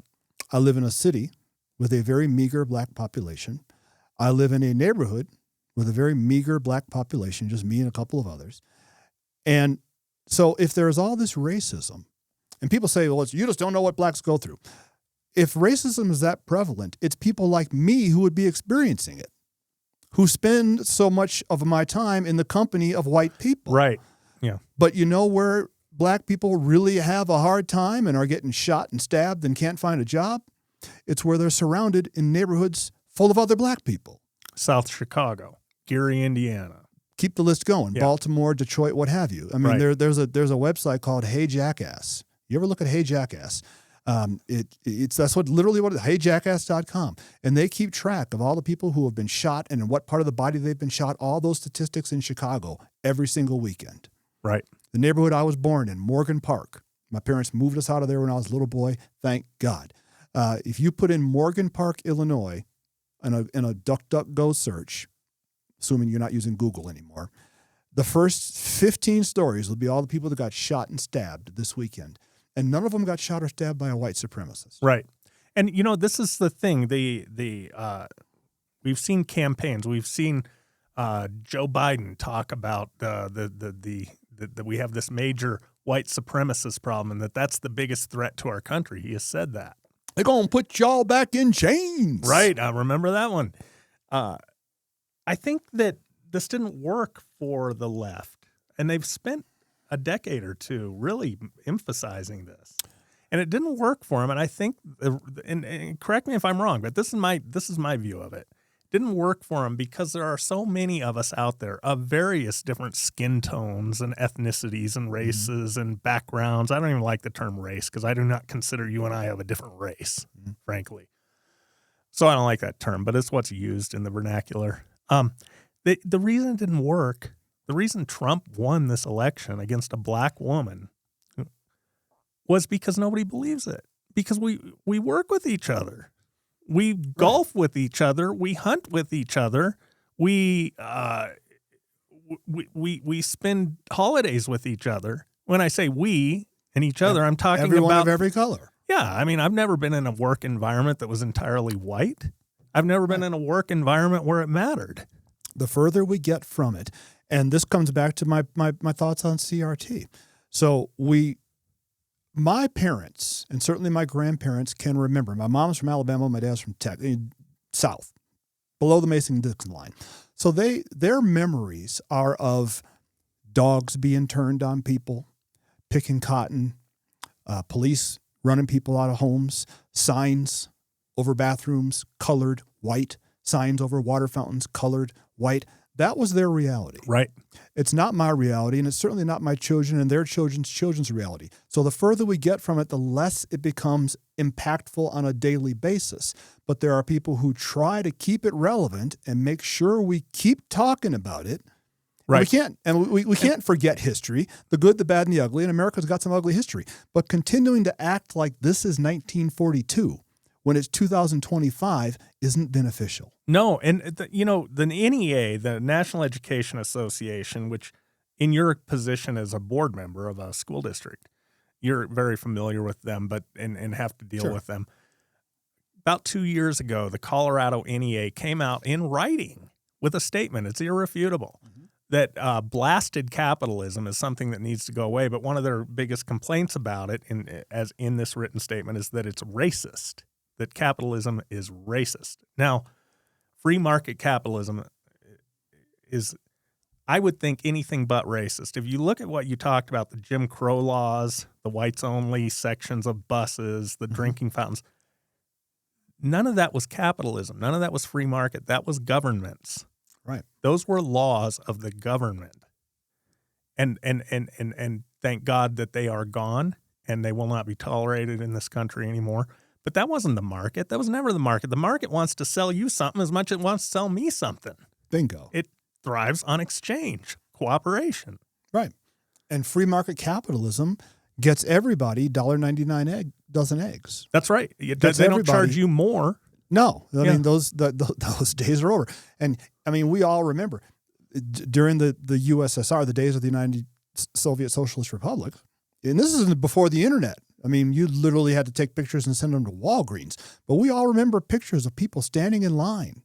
I live in a city with a very meager black population. I live in a neighborhood with a very meager black population, just me and a couple of others. And so if there's all this racism, and people say, well, you just don't know what blacks go through. If racism is that prevalent, it's people like me who would be experiencing it, who spend so much of my time in the company of white people. Right. Yeah. But you know where black people really have a hard time and are getting shot and stabbed and can't find a job? It's where they're surrounded in neighborhoods full of other black people. South Chicago, Gary, Indiana. Keep the list going. Yeah. Baltimore, Detroit, what have you. I mean, right. there's a website called Hey Jackass. You ever look at Hey Jackass? That's literally what it is, heyjackass.com. And they keep track of all the people who have been shot and in what part of the body they've been shot, all those statistics in Chicago every single weekend. Right. The neighborhood I was born in, Morgan Park. My parents moved us out of there when I was a little boy. Thank God. If you put in Morgan Park, Illinois in a DuckDuckGo search, assuming you're not using Google anymore, the first 15 stories will be all the people that got shot and stabbed this weekend. And none of them got shot or stabbed by a white supremacist. Right. And, this is the thing. We've seen campaigns. We've seen Joe Biden talk about that we have this major white supremacist problem and that's the biggest threat to our country. He has said that. They're going to put y'all back in chains. Right. I remember that one. I think that this didn't work for the left, and they've spent a decade or two really emphasizing this, and it didn't work for him. And I think, and correct me if I'm wrong, but this is my view of it. It didn't work for him because there are so many of us out there of various different skin tones and ethnicities and races and backgrounds. I don't even like the term race because I do not consider you and I have a different race, frankly. So I don't like that term, but it's what's used in the vernacular. The reason it didn't work, the reason Trump won this election against a black woman was because nobody believes it. Because we work with each other. We golf with each other. We hunt with each other. We spend holidays with each other. When I say we and each other, I'm talking everyone about of every color. Yeah, I mean, I've never been in a work environment that was entirely white. I've never been in a work environment where it mattered. The further we get from it, and this comes back to my thoughts on CRT. So my parents, and certainly my grandparents can remember. My mom's from Alabama, my dad's from South, below the Mason-Dixon line. So their memories are of dogs being turned on people, picking cotton, police running people out of homes, signs over bathrooms, colored, white, signs over water fountains, colored, white. That was their reality. Right. It's not my reality, and it's certainly not my children and their children's reality. So the further we get from it, the less it becomes impactful on a daily basis. But there are people who try to keep it relevant and make sure we keep talking about it. Right. We can't forget history, the good, the bad, and the ugly, and America's got some ugly history. But continuing to act like this is 1942 when it's 2025 isn't beneficial. No, and the NEA, the National Education Association, which in your position as a board member of a school district, you're very familiar with them, and have to deal with them. About 2 years ago, the Colorado NEA came out in writing with a statement. It's irrefutable. That blasted capitalism is something that needs to go away. But one of their biggest complaints about it, in this written statement, is that it's racist, that capitalism is racist. Now, free market capitalism is, I would think, anything but racist. If you look at what you talked about, the Jim Crow laws, the whites-only sections of buses, the drinking fountains, none of that was capitalism. None of that was free market. That was governments. Right. Those were laws of the government. And thank God that they are gone and they will not be tolerated in this country anymore. But that wasn't the market. That was never the market. The market wants to sell you something as much as it wants to sell me something. Bingo. It thrives on exchange, cooperation. Right. And free market capitalism gets everybody $1.99 dozen eggs. That's right. They don't charge you more. No, I mean, those days are over. And I mean, we all remember during the USSR, the days of the United Soviet Socialist Republic, and this isn't before the internet. I mean, you literally had to take pictures and send them to Walgreens. But we all remember pictures of people standing in line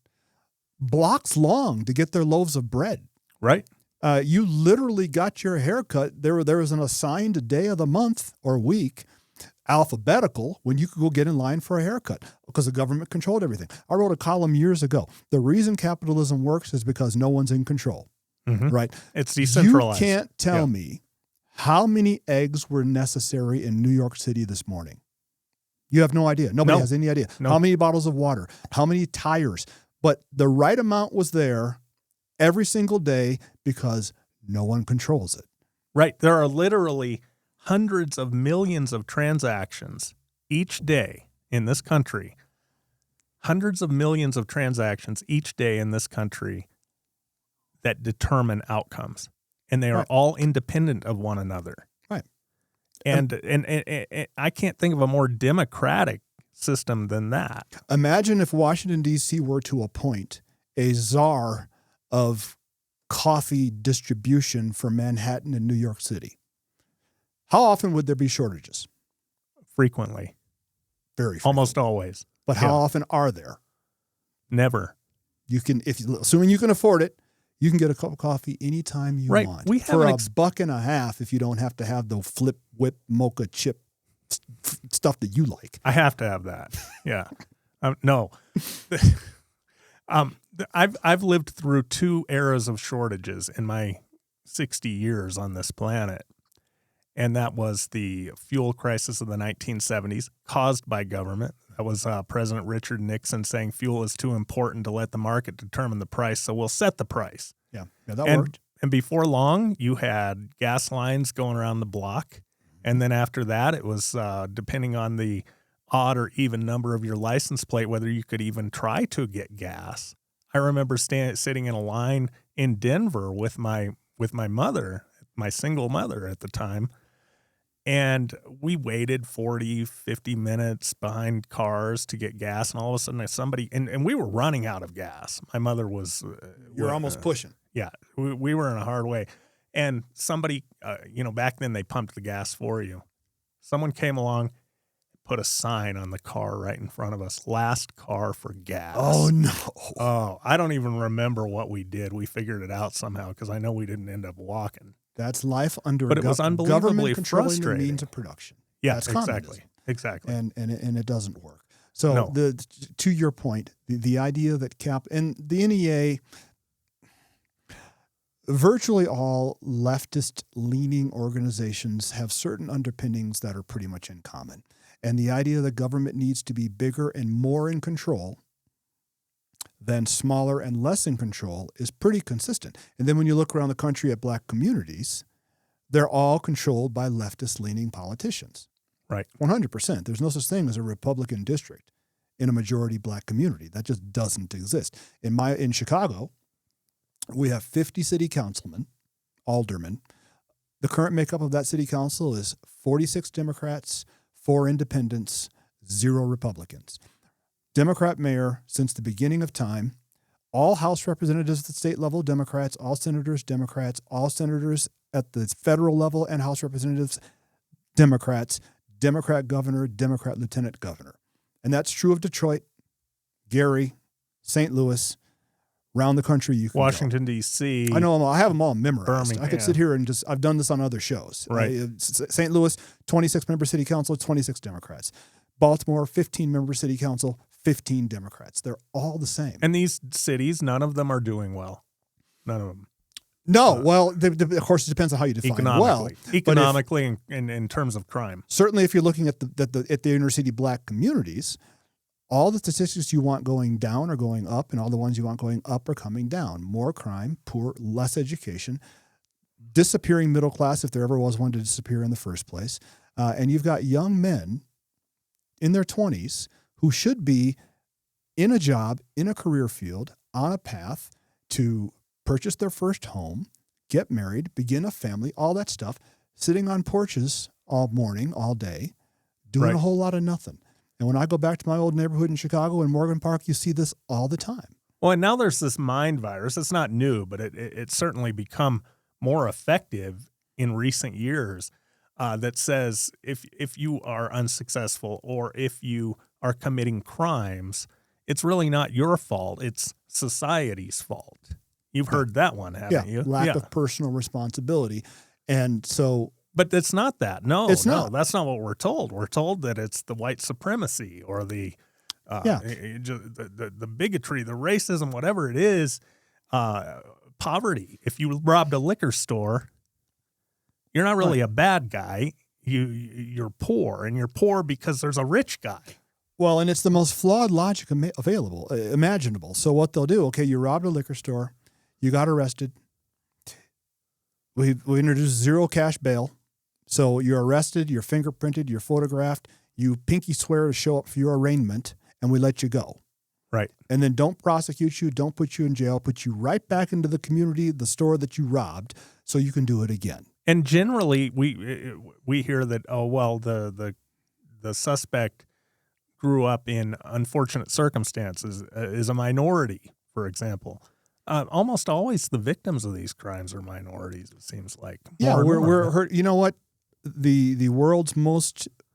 blocks long to get their loaves of bread. Right. You literally got your haircut. There was an assigned day of the month or week, alphabetical, when you could go get in line for a haircut because the government controlled everything. I wrote a column years ago. The reason capitalism works is because no one's in control, right? It's decentralized. You can't tell me how many eggs were necessary in New York City this morning. You have no idea. Nobody has any idea. No. How many bottles of water, how many tires, but the right amount was there every single day because no one controls it. Right. There are literally hundreds of millions of transactions each day in this country, hundreds of millions of transactions each day in this country that determine outcomes. And they are all independent of one another. Right. And I can't think of a more democratic system than that. Imagine if Washington, D.C. were to appoint a czar of coffee distribution for Manhattan and New York City. How often would there be shortages? Frequently. Very frequently. Almost always. But how often are there? Never. You can, assuming you can afford it, you can get a cup of coffee anytime you want. We have for $1.50 if you don't have to have the flip, whip, mocha chip stuff that you like. I have to have that. Yeah. No. I've lived through 2 eras of shortages in my 60 years on this planet. And that was the fuel crisis of the 1970s caused by government. That was President Richard Nixon saying fuel is too important to let the market determine the price, so we'll set the price. Yeah, that worked. And before long, you had gas lines going around the block. And then after that, it was depending on the odd or even number of your license plate, whether you could even try to get gas. I remember sitting in a line in Denver with my mother, my single mother at the time. And we waited 40, 50 minutes behind cars to get gas. And all of a sudden somebody, and we were running out of gas. My mother was. You were almost pushing. Yeah. We were in a hard way. And somebody, back then they pumped the gas for you. Someone came along, put a sign on the car right in front of us. Last car for gas. Oh, no. Oh, I don't even remember what we did. We figured it out somehow because I know we didn't end up walking. That's life under but it was unbelievably government controlling frustrating. The means of production. Yeah, that's exactly. And it doesn't work. So to your point, the idea that and the NEA, virtually all leftist leaning organizations have certain underpinnings that are pretty much in common. And the idea that government needs to be bigger and more in control, than smaller and less in control is pretty consistent. And then when you look around the country at black communities, they're all controlled by leftist-leaning politicians. Right. 100%. There's no such thing as a Republican district in a majority black community. That just doesn't exist. In Chicago, we have 50 city councilmen, aldermen. The current makeup of that city council is 46 Democrats, 4 independents, 0 Republicans. Democrat mayor since the beginning of time, all House representatives at the state level, Democrats, all senators at the federal level and House representatives, Democrats, Democrat governor, Democrat lieutenant governor. And that's true of Detroit, Gary, St. Louis, around the country you can Washington, go. D.C. I know them all. I have them all memorized. Birmingham. I could sit here and I've done this on other shows. Right. St. Louis, 26-member city council, 26 Democrats. Baltimore, 15-member city council, 15 Democrats. They're all the same. And these cities, none of them are doing well. None of them. No, well, of course, it depends on how you define well. Economically, in terms of crime. Certainly, if you're looking at the inner city black communities, all the statistics you want going down are going up, and all the ones you want going up are coming down. More crime, poor, less education, disappearing middle class if there ever was one to disappear in the first place. And you've got young men in their 20s who should be in a job, in a career field, on a path to purchase their first home, get married, begin a family, all that stuff, sitting on porches all morning, all day, doing a whole lot of nothing. And when I go back to my old neighborhood in Chicago in Morgan Park, you see this all the time. Well, and now there's this mind virus. It's not new, but it's certainly become more effective in recent years that says if you are unsuccessful or if you are committing crimes, it's really not your fault. It's society's fault. You've heard that one, haven't you? Lack of personal responsibility. And so... But it's not that. No, it's not. That's not what we're told. We're told that it's the white supremacy or the bigotry, the racism, whatever it is, poverty. If you robbed a liquor store, you're not really a bad guy. You're poor, and you're poor because there's a rich guy. Well, and it's the most flawed logic imaginable. So what they'll do, okay, you robbed a liquor store, you got arrested. We introduced 0 cash bail. So you're arrested, you're fingerprinted, you're photographed, you pinky swear to show up for your arraignment, and we let you go. Right. And then don't prosecute you, don't put you in jail, put you right back into the community, the store that you robbed, so you can do it again. And generally, we hear that, the suspect grew up in unfortunate circumstances, is a minority, for example. Almost always the victims of these crimes are minorities, it seems like. We're hurt. You know what? The world's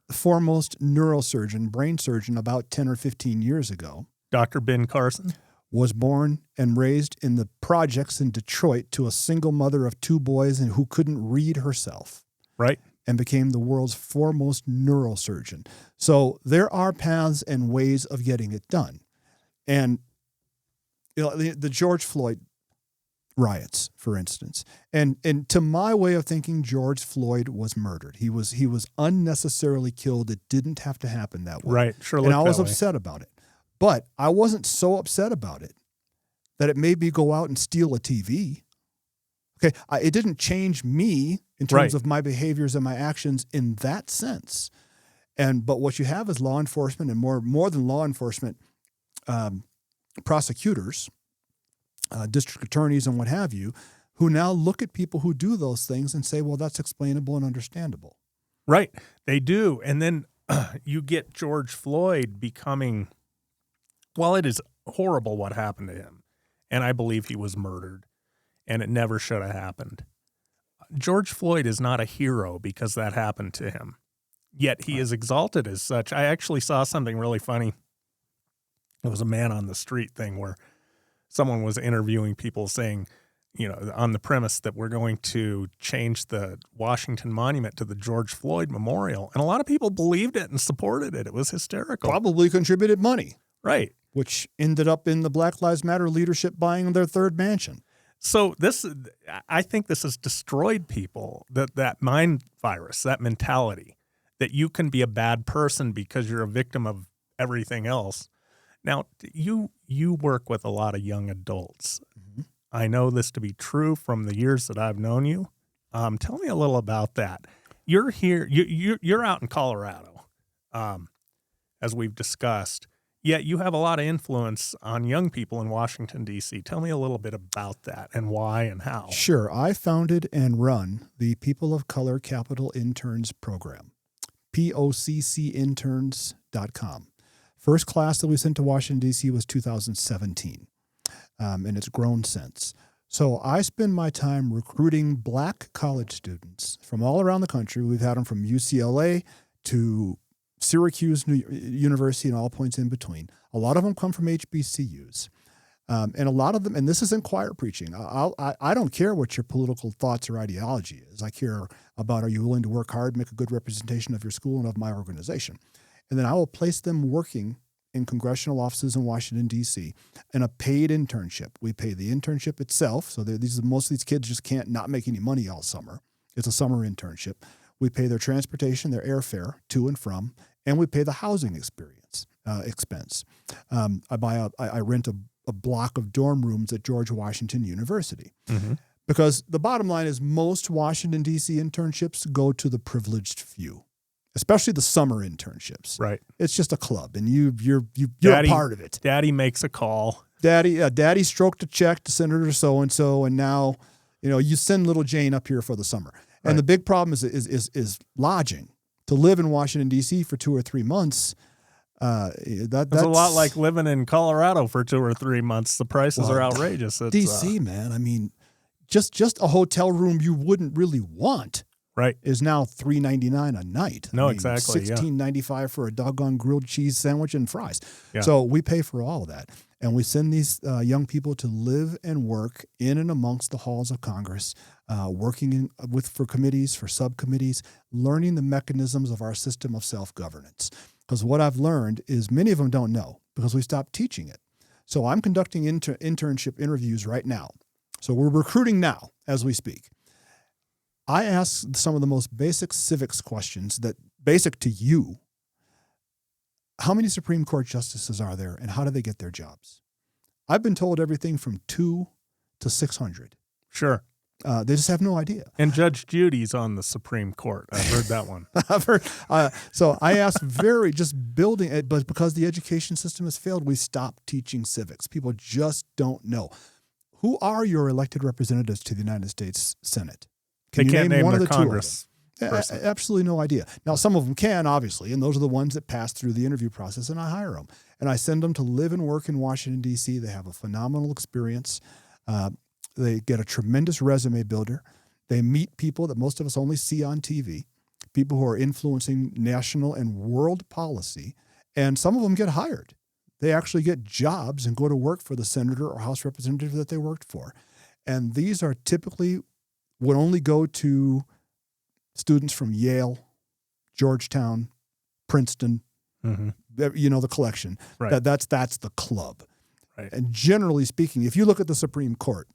foremost neurosurgeon, brain surgeon about 10 or 15 years ago, Dr. Ben Carson, was born and raised in the projects in Detroit to a single mother of 2 boys and who couldn't read herself. Right. And became the world's foremost neurosurgeon. So there are paths and ways of getting it done. And the George Floyd riots, for instance, and to my way of thinking, George Floyd was murdered. He was unnecessarily killed. It didn't have to happen that way. Right, sure. And I was upset about it, but I wasn't so upset about it that it made me go out and steal a TV. Okay, it didn't change me in terms of my behaviors and my actions in that sense. But what you have is law enforcement, and more than law enforcement, prosecutors, district attorneys and what have you, who now look at people who do those things and say, well, that's explainable and understandable. Right. They do. And then you get George Floyd becoming, well, it is horrible what happened to him. And I believe he was murdered, and it never should have happened. George Floyd is not a hero because that happened to him, yet he is exalted as such. I actually saw something really funny. It was a man on the street thing where someone was interviewing people saying, on the premise that we're going to change the Washington Monument to the George Floyd Memorial. And a lot of people believed it and supported it. It was hysterical. Probably contributed money. Right. Which ended up in the Black Lives Matter leadership buying their 3rd mansion. So I think this has destroyed people, that mind virus, that mentality that you can be a bad person because you're a victim of everything else. Now, you work with a lot of young adults. Mm-hmm. I know this to be true from the years that I've known you. Tell me a little about that. You're here. You're out in Colorado, as we've discussed. Yet you have a lot of influence on young people in Washington, D.C. Tell me a little bit about that and why and how. Sure. I founded and run the People of Color Capital Interns program, POCCinterns.com. First class that we sent to Washington, D.C. was 2017, and it's grown since. So I spend my time recruiting Black college students from all around the country. We've had them from UCLA to Syracuse University and all points in between. A lot of them come from HBCUs. And a lot of them, and this isn't choir preaching. I don't care what your political thoughts or ideology is. I care about, are you willing to work hard, make a good representation of your school and of my organization? And then I will place them working in congressional offices in Washington, D.C. in a paid internship. We pay the internship itself. So most of these kids just can't not make any money all summer. It's a summer internship. We pay their transportation, their airfare to and from, and we pay the housing expense. I rent a block of dorm rooms at George Washington University. Mm-hmm. Because the bottom line is most Washington, D.C. internships go to the privileged few, especially the summer internships. Right. It's just a club, and you're Daddy, a part of it. Daddy makes a call. Daddy stroked a check to Senator so-and-so, and now, you send little Jane up here for the summer. And Right. the big problem is lodging. To live in Washington, D.C. for 2 or 3 months, that's a lot like living in Colorado for 2 or 3 months. The prices are outrageous. It's, D.C., man, I mean, just a hotel room you wouldn't really want right. is now $3.99 a night. No, exactly, yeah. $16.95 for a doggone grilled cheese sandwich and fries. Yeah. So we pay for all of that. And we send these young people to live and work in and amongst the halls of Congress, working for committees, for subcommittees, learning the mechanisms of our system of self-governance. Because what I've learned is many of them don't know because we stopped teaching it. So I'm conducting internship interviews right now. So we're recruiting now as we speak. I ask some of the most basic civics questions that basic to you. How many Supreme Court justices are there and how do they get their jobs? I've been told everything from 2 to 600. Sure. They just have no idea. And Judge Judy's on the Supreme Court. I've heard that one. I've heard, so I asked just building it, but because the education system has failed, we stopped teaching civics. People just don't know. Who are your elected representatives to the United States Senate? They can't name one their of the two of them? Congress person. Absolutely no idea. Now, some of them can, obviously, and those are the ones that pass through the interview process, and I hire them. And I send them to live and work in Washington, D.C. They have a phenomenal experience. They get a tremendous resume builder. They meet people that most of us only see on TV, people who are influencing national and world policy, and some of them get hired. They actually get jobs and go to work for the senator or House representative that they worked for. And these are typically would only go to students from Yale, Georgetown, Princeton, Mm-hmm. The collection. Right. That's the club. Right. And generally speaking, if you look at the Supreme Court,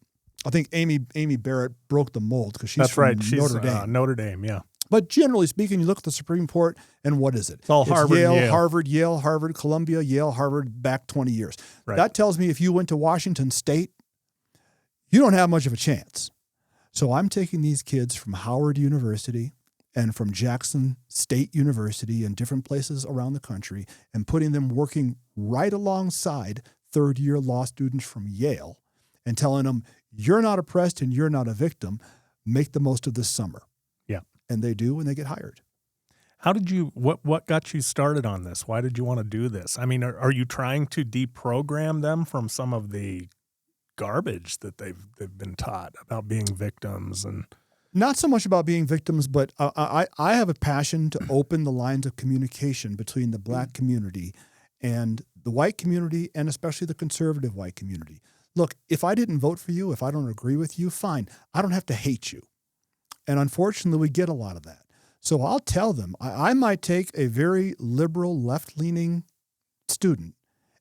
I think Amy Barrett broke the mold because she's That's from right. She's Notre Dame. Notre Dame, yeah. But generally speaking, you look at the Supreme Court, and what is it? It's all Harvard, Yale, Yale. Harvard, Yale, Harvard, Columbia, Yale, Harvard, back 20 years. Right. That tells me if you went to Washington State, you don't have much of a chance. So I'm taking these kids from Howard University and from Jackson State University and different places around the country and putting them working right alongside third-year law students from Yale and telling them, you're not oppressed and you're not a victim. Make the most of this summer. Yeah. And they do, and they get hired. How did you, what got you started on this? Why did you want to do this? I mean, are you trying to deprogram them from some of the garbage that they've been taught about being victims? And not so much about being victims, but I have a passion to open the lines of communication between the Black community and the white community, and especially the conservative white community. Look, if I didn't vote for you, if I don't agree with you, fine. I don't have to hate you. And unfortunately, we get a lot of that. So I'll tell them, I might take a very liberal, left-leaning student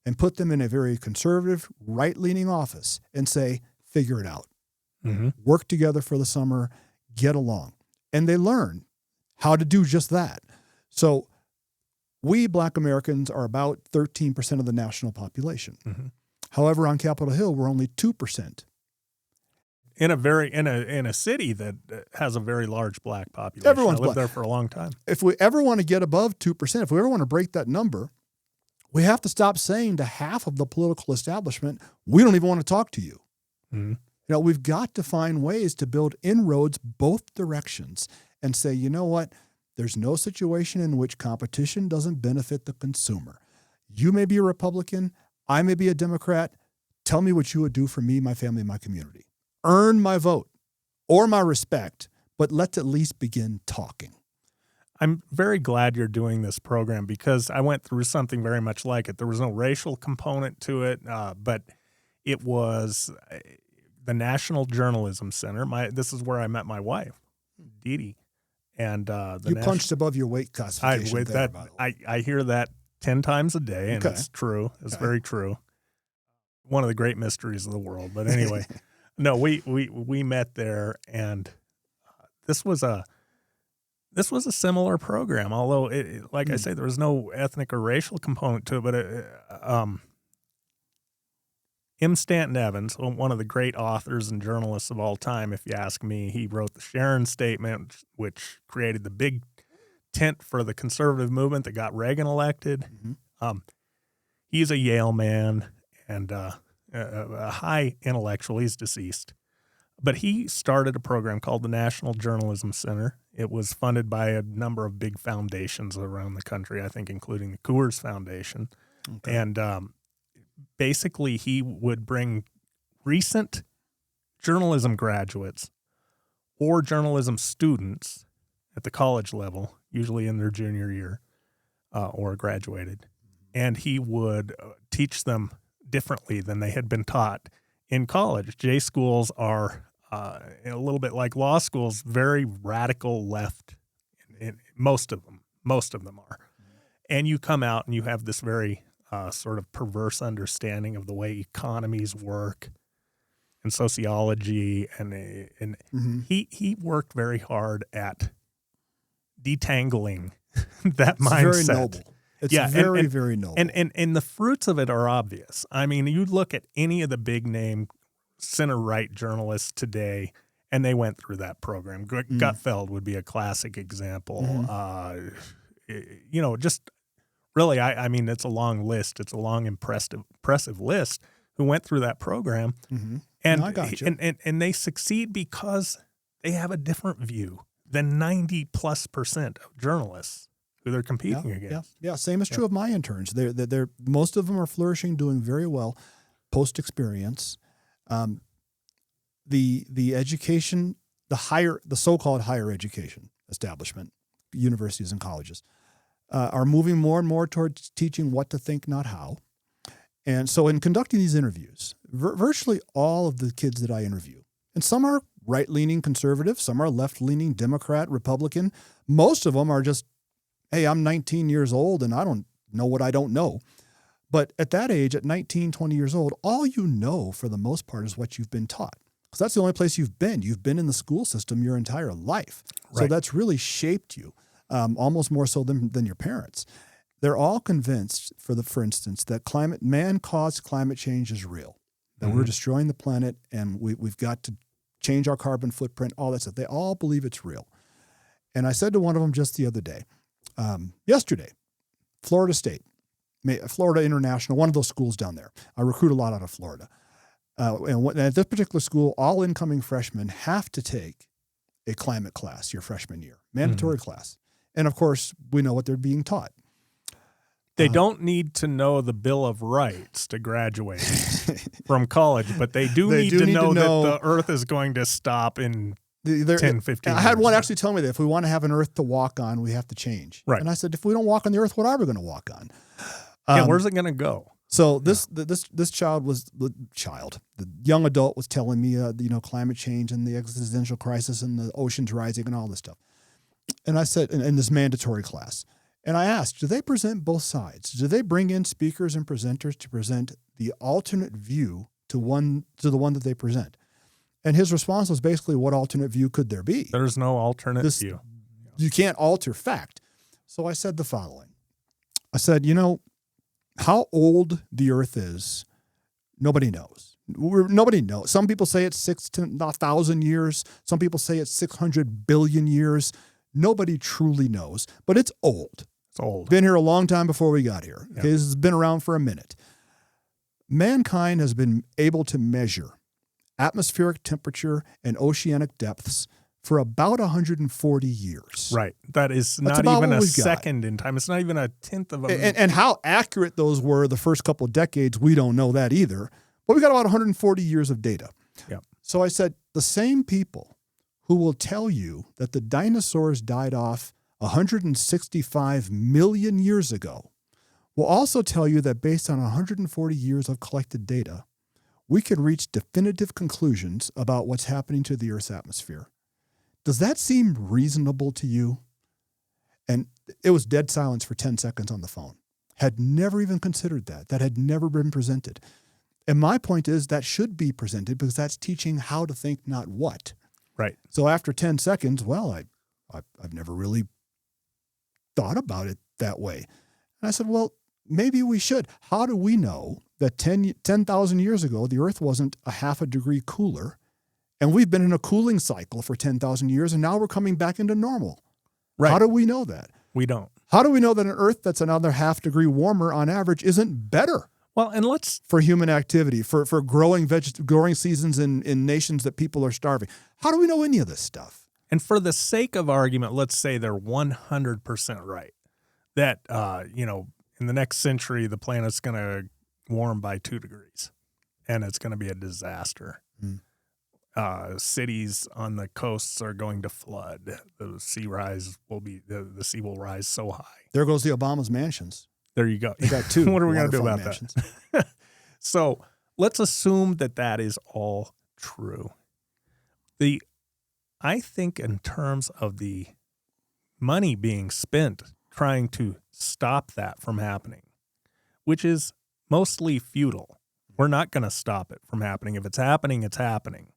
and put them in a very conservative, right-leaning office and say, figure it out. mm-hmm. Work together for the summer, get along. And they learn how to do just that. So We Black Americans are about 13% of the national population. Mm-hmm. However, on Capitol Hill, we're only 2%. In a city that has a very large Black population. Everyone's I lived Black. there for a long time. If we ever want to get above 2%, if we ever want to break that number, we have to stop saying to half of the political establishment, we don't even want to talk to you. Mm-hmm. We've got to find ways to build inroads both directions and say, you know what? There's no situation in which competition doesn't benefit the consumer. You may be a Republican. I may be a Democrat. Tell me what you would do for me, my family, my community. Earn my vote or my respect, but let's at least begin talking. I'm very glad you're doing this program because I went through something very much like it. There was no racial component to it, but it was the National Journalism Center. This is where I met my wife, Dee Dee. And you punched above your weight classification. I hear that 10 times a day, and it's true. It's very true. One of the great mysteries of the world. But anyway, no, we met there, and this was a similar program. Although, I say, there was no ethnic or racial component to it. But M. Stanton Evans, one of the great authors and journalists of all time, if you ask me, he wrote the Sharon Statement, which created the big tent for the conservative movement that got Reagan elected. Mm-hmm. He's a Yale man and a high intellectual. He's deceased. But he started a program called the National Journalism Center. It was funded by a number of big foundations around the country, I think including the Coors Foundation. Okay. And basically, he would bring recent journalism graduates or journalism students at the college level, usually in their junior year or graduated, and he would teach them differently than they had been taught in college. J schools are a little bit like law schools, very radical left. Most of them are. And you come out and you have this very sort of perverse understanding of the way economies work and sociology, and mm-hmm. he worked very hard at detangling that mindset. Very noble. It's very noble. And the fruits of it are obvious. I mean, you look at any of the big name center-right journalists today, and they went through that program. Gutfeld would be a classic example. Mm-hmm. Just really, I mean, it's a long list. It's a long, impressive list who went through that program. Mm-hmm. And, I got you. And they succeed because they have a different view than 90+% of journalists who they're competing against. Yeah. Same is true of my interns. They're most of them are flourishing, doing very well post-experience. The education, the so-called higher education establishment, universities and colleges, are moving more and more towards teaching what to think, not how. And so in conducting these interviews, virtually all of the kids that I interview, and some are right-leaning conservative, some are left-leaning Democrat, Republican. Most of them are just, hey, I'm 19 years old and I don't know what I don't know. But at that age, at 19, 20 years old, all you know for the most part is what you've been taught. Because that's the only place you've been. You've been in the school system your entire life. Right. So that's really shaped you, almost more so than your parents. They're all convinced, for instance, that man-caused climate change is real, that mm-hmm. we're destroying the planet and we've got to change our carbon footprint, all that stuff. They all believe it's real. And I said to one of them just the other day, yesterday, Florida State, Florida International, one of those schools down there. I recruit a lot out of Florida. And at this particular school, all incoming freshmen have to take a climate class your freshman year, mandatory mm-hmm. class. And of course, we know what they're being taught. They don't need to know the Bill of Rights to graduate from college, but they need to know that the Earth is going to stop in 10, 15 years. I had one actually tell me that if we want to have an Earth to walk on, we have to change. Right. And I said, if we don't walk on the Earth, what are we going to walk on? Where's it going to go? So this child, the young adult was telling me, climate change and the existential crisis and the oceans rising and all this stuff. And I said, in this mandatory class, and I asked, do they present both sides? Do they bring in speakers and presenters to present the alternate view to the one that they present? And his response was basically, what alternate view could there be? There's no alternate view. You can't alter fact. So I said the following. I said, how old the Earth is, nobody knows. Nobody knows. Some people say it's 6,000 years. Some people say it's 600 billion years. Nobody truly knows, but it's old. It's old. Been here a long time before we got here. Yeah. Okay, this has been around for a minute. Mankind has been able to measure atmospheric temperature and oceanic depths for about 140 years. Right. That is That's not even what a we've got. second in time. It's not even a tenth of a And how accurate those were the first couple of decades, we don't know that either. But we got about 140 years of data. Yeah. So I said, the same people who will tell you that the dinosaurs died off 165 million years ago will also tell you that based on 140 years of collected data, we can reach definitive conclusions about what's happening to the Earth's atmosphere. Does that seem reasonable to you? And it was dead silence for 10 seconds on the phone. Had never even considered that. That had never been presented. And my point is that should be presented because that's teaching how to think, not what. Right. So after 10 seconds, well, I've never really thought about it that way. And I said, well, maybe we should. How do we know that 10,000 years ago, the Earth wasn't a half a degree cooler, and we've been in a cooling cycle for 10,000 years, and now we're coming back into normal? Right. How do we know that? We don't. How do we know that an Earth that's another half degree warmer on average isn't better Well, and let's for human activity, for growing seasons in nations that people are starving? How do we know any of this stuff? And for the sake of argument, let's say they're 100% right. That, in the next century, the planet's going to warm by 2 degrees, and it's going to be a disaster. Cities on the coasts are going to flood. The sea will rise so high. There goes the Obama's mansions. There you go. They got 2. What are we going to do waterfront about mansions. that? So let's assume that is all true. I think in terms of the money being spent trying to stop that from happening, which is mostly futile. We're not going to stop it from happening. If it's happening, it's happening.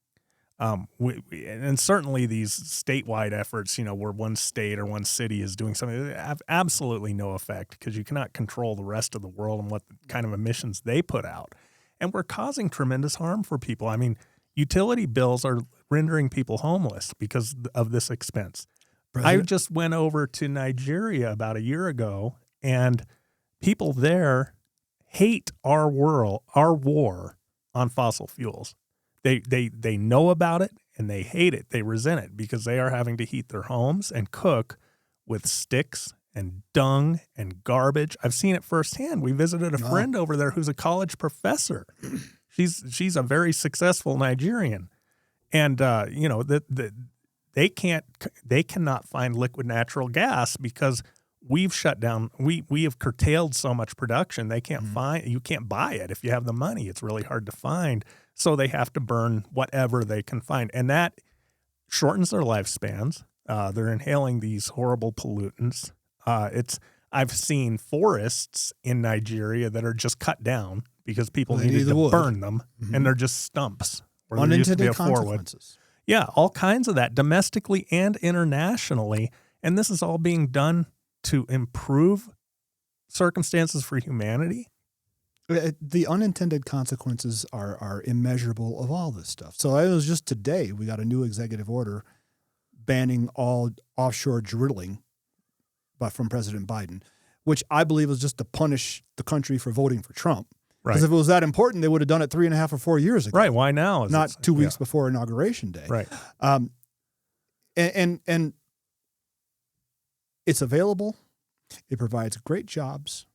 And certainly these statewide efforts, where one state or one city is doing something, have absolutely no effect because you cannot control the rest of the world and what kind of emissions they put out. And we're causing tremendous harm for people. I mean, utility bills are rendering people homeless because of this expense. I just went over to Nigeria about a year ago, and people there hate our war on fossil fuels. They know about it and they hate it. They resent it because they are having to heat their homes and cook with sticks and dung and garbage. I've seen it firsthand. We visited a friend over there who's a college professor. She's a very successful Nigerian, and they cannot find liquid natural gas because we've shut down. We have curtailed so much production. They can't you can't buy it if you have the money. It's really hard to find. So they have to burn whatever they can find, and that shortens their lifespans. They're inhaling these horrible pollutants. I've seen forests in Nigeria that are just cut down because people needed to burn them, and they're just stumps. Unintended consequences. Yeah, all kinds of that, domestically and internationally. And this is all being done to improve circumstances for humanity. The unintended consequences are immeasurable of all this stuff. So it was just today we got a new executive order banning all offshore drilling from President Biden, which I believe was just to punish the country for voting for Trump. Because if it was that important, they would have done it 3.5 or 4 years ago. Right. Why now? Not 2 weeks before Inauguration Day. Right. And it's available. It provides great jobs.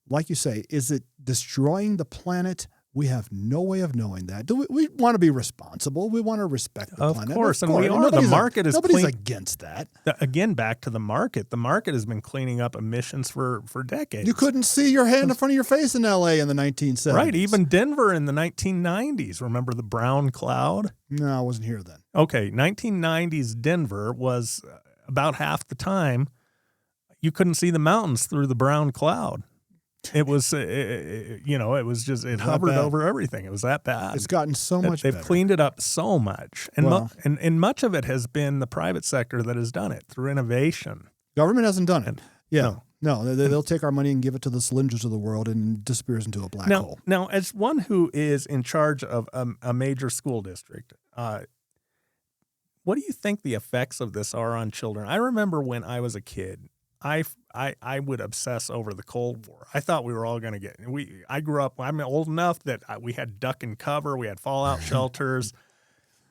Like you say, is it destroying the planet? We have no way of knowing that. Do we want to be responsible? We want to respect the planet. Of course. And we are. The market is nobody's against that. Again, back to the market. The market has been cleaning up emissions for decades. You couldn't see your hand in front of your face in L.A. in the 1970s. Right. Even Denver in the 1990s. Remember the brown cloud? No, I wasn't here then. Okay. 1990s Denver was about half the time you couldn't see the mountains through the brown cloud. It was, it hovered over everything. It was that bad. It's gotten so much better. They've cleaned it up so much. And, and much of it has been the private sector that has done it through innovation. Government hasn't done it. No, they'll take our money and give it to the Cylinders of the world and it disappears into a black hole. Now, as one who is in charge of a major school district, what do you think the effects of this are on children? I remember when I was a kid, I would obsess over the Cold War. I thought we were all going to get. I grew up. I'm old enough that we had duck and cover. We had fallout shelters.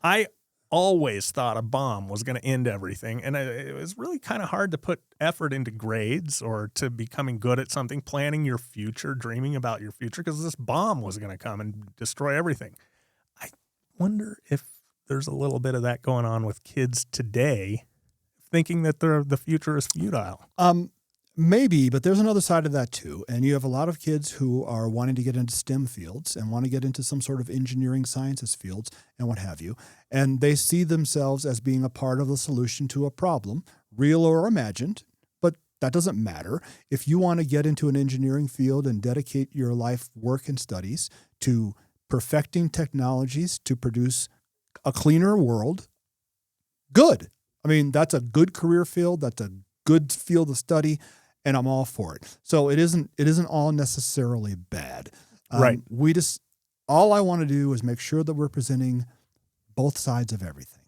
I always thought a bomb was going to end everything, and it was really kind of hard to put effort into grades or to becoming good at something, planning your future, dreaming about your future, because this bomb was going to come and destroy everything. I wonder if there's a little bit of that going on with kids today, thinking that the future is futile. Maybe, but there's another side of that too. And you have a lot of kids who are wanting to get into STEM fields and want to get into some sort of engineering sciences fields and what have you. And they see themselves as being a part of the solution to a problem, real or imagined, but that doesn't matter. If you want to get into an engineering field and dedicate your life work and studies to perfecting technologies to produce a cleaner world, good. I mean, that's a good career field. That's a good field of study. And I'm all for it. So it isn't all necessarily bad. Right. All I want to do is make sure that we're presenting both sides of everything.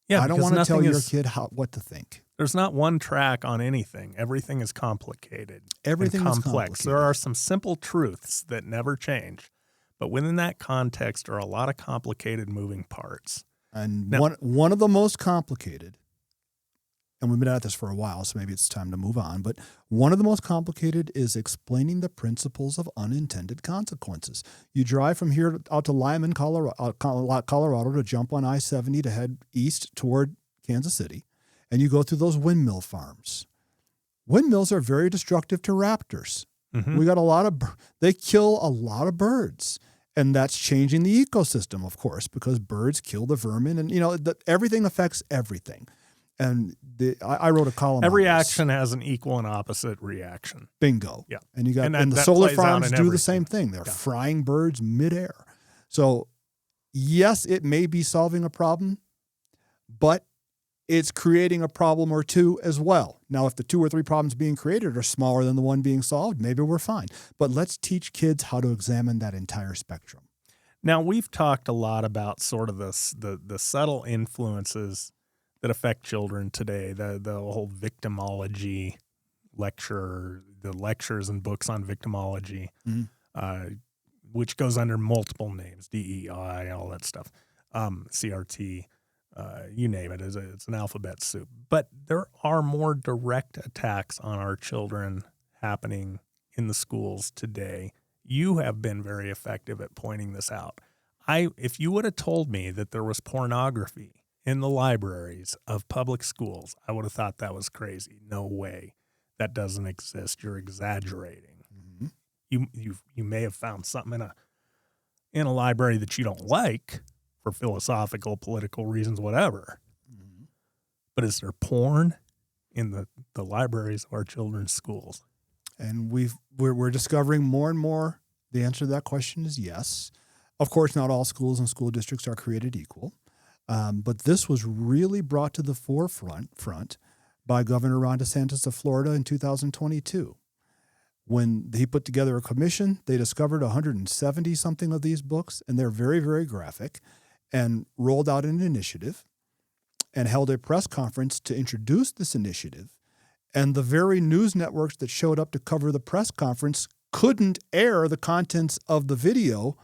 Yeah, I don't want to tell your kid what to think. There's not one track on anything. Everything is complicated. Everything and is complex. complicated. There are some simple truths that never change. But within that context are a lot of complicated moving parts. And now, one of the most complicated, and we've been at this for a while, so maybe it's time to move on, but one of the most complicated is explaining the principles of unintended consequences. You drive from here out to Lyman, Colorado to jump on I-70 to head east toward Kansas City, and you go through those windmill farms. Windmills are very destructive to raptors. Mm-hmm. We got they kill a lot of birds. And that's changing the ecosystem, of course, because birds kill the vermin, and everything affects everything. And I wrote a column. Every on this. action has an equal and opposite reaction. Bingo. Yeah, and you got and the that solar plays out farms in do everything. the same thing. They're frying birds midair. So yes, it may be solving a problem, but it's creating a problem or two as well. Now, if the 2 or 3 problems being created are smaller than the one being solved, maybe we're fine. But let's teach kids how to examine that entire spectrum. Now, we've talked a lot about sort of the subtle influences that affect children today, the whole victimology lecture, the lectures and books on victimology, which goes under multiple names, DEI, all that stuff, CRT. You name it, it's an alphabet soup. But there are more direct attacks on our children happening in the schools today. You have been very effective at pointing this out. If you would have told me that there was pornography in the libraries of public schools, I would have thought that was crazy. No way. That doesn't exist. You're exaggerating. Mm-hmm. You may have found something in a library that you don't like, for philosophical, political reasons, whatever. Mm-hmm. But is there porn in the libraries of our children's schools? And we're discovering more and more the answer to that question is yes. Of course, not all schools and school districts are created equal. But this was really brought to the forefront by Governor Ron DeSantis of Florida in 2022. When he put together a commission, they discovered 170-something of these books, and they're very, very graphic, and rolled out an initiative and held a press conference to introduce this initiative. And the very news networks that showed up to cover the press conference couldn't air the contents of the video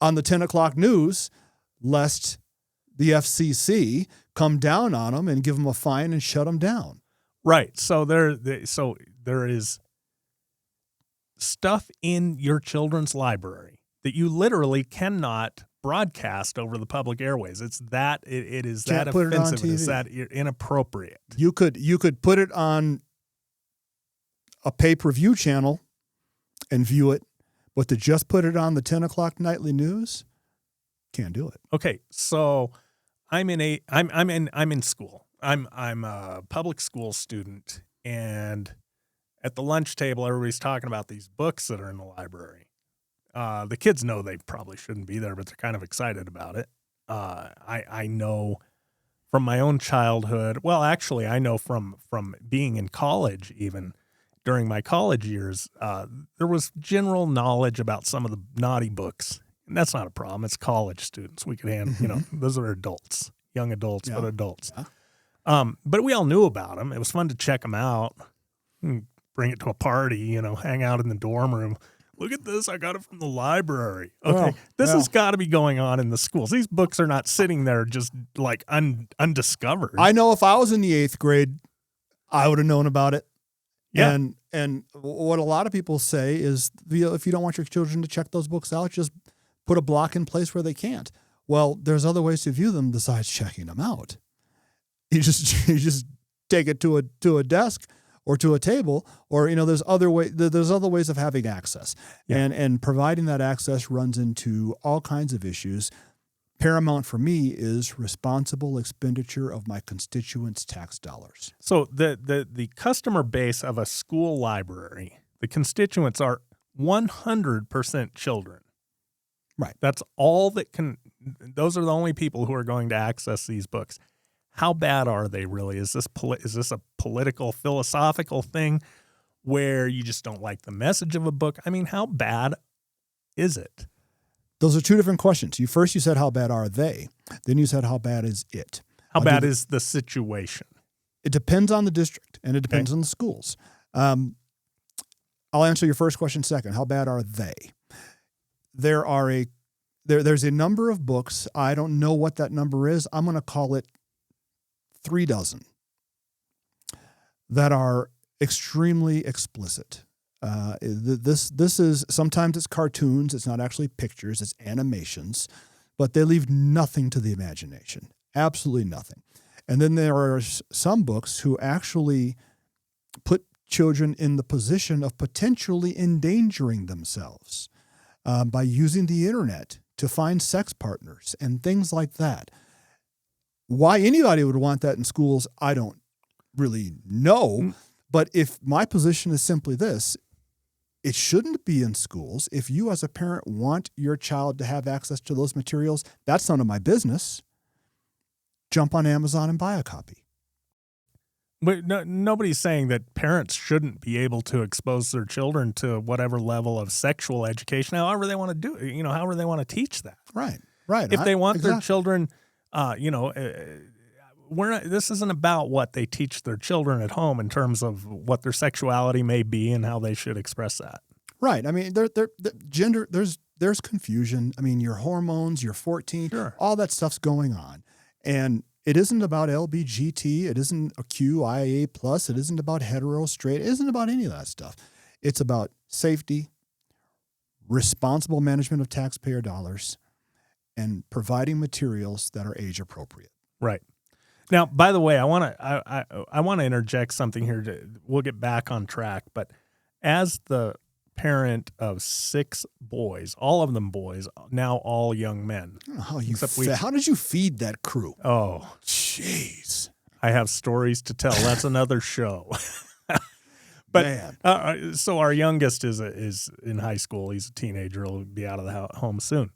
on the 10 o'clock news, lest the FCC come down on them and give them a fine and shut them down. Right. So there is stuff in your children's library that you literally cannot broadcast over the public airways. It is that offensive. It is that inappropriate. You could put it on a pay-per-view channel and view it, but to just put it on the 10 o'clock nightly news, can't do it. Okay, so I'm in school. I'm a public school student, and at the lunch table, everybody's talking about these books that are in the library. The kids know they probably shouldn't be there, but they're kind of excited about it. I know from my own childhood. Well, actually, I know from being in college even. during my college years, there was general knowledge about some of the naughty books. And that's not a problem. It's college students. We could handle, those are adults, young adults, but adults. Yeah. But we all knew about them. It was fun to check them out, bring it to a party, hang out in the dorm room. Look at this. I got it from the library. Okay. This has got to be going on in the schools. These books are not sitting there just like undiscovered. I know if I was in the 8th grade, I would have known about it. Yeah. And what a lot of people say is, if you don't want your children to check those books out, just put a block in place where they can't. Well, there's other ways to view them besides checking them out. You just take it to a desk or to a table, or there's other ways of having access. Yeah. And providing that access runs into all kinds of issues. Paramount for me is responsible expenditure of my constituents' tax dollars. So the customer base of a school library, the constituents are 100% children. Right. That's all that can – those are the only people who are going to access these books. How bad are they really? Is this a political, philosophical thing where you just don't like the message of a book? I mean, how bad is it? Those are two different questions. You said, how bad are they? Then you said, how bad is it? How bad is the situation? It depends on the district, and it depends on the schools. I'll answer your first question second. How bad are they? There's a number of books. I don't know what that number is. I'm going to call it 3 dozen that are extremely explicit. This is, sometimes it's cartoons. It's not actually pictures. It's animations, but they leave nothing to the imagination. Absolutely nothing. And then there are some books who actually put children in the position of potentially endangering themselves by using the internet to find sex partners and things like that. Why anybody would want that in schools, I don't really know. But if my position is simply this, it shouldn't be in schools. If you as a parent want your child to have access to those materials, that's none of my business. Jump on Amazon and buy a copy. But nobody's saying that parents shouldn't be able to expose their children to whatever level of sexual education, however they want to do it, however they want to teach that. Right. If they want their children, this isn't about what they teach their children at home in terms of what their sexuality may be and how they should express that. Right. I mean, gender, there's confusion. I mean, your hormones, you're 14, sure. All that stuff's going on. And it isn't about LBGT. It isn't a QIA+. It isn't about hetero, straight. It isn't about any of that stuff. It's about safety, responsible management of taxpayer dollars, and providing materials that are age appropriate. Right. Now, by the way, I want to interject something here. We'll get back on track. But as the parent of 6 boys, all of them boys, now all young men. How did you feed that crew? Oh, jeez. I have stories to tell. That's another show. But so our youngest is in high school. He's a teenager. He'll be out of the home soon.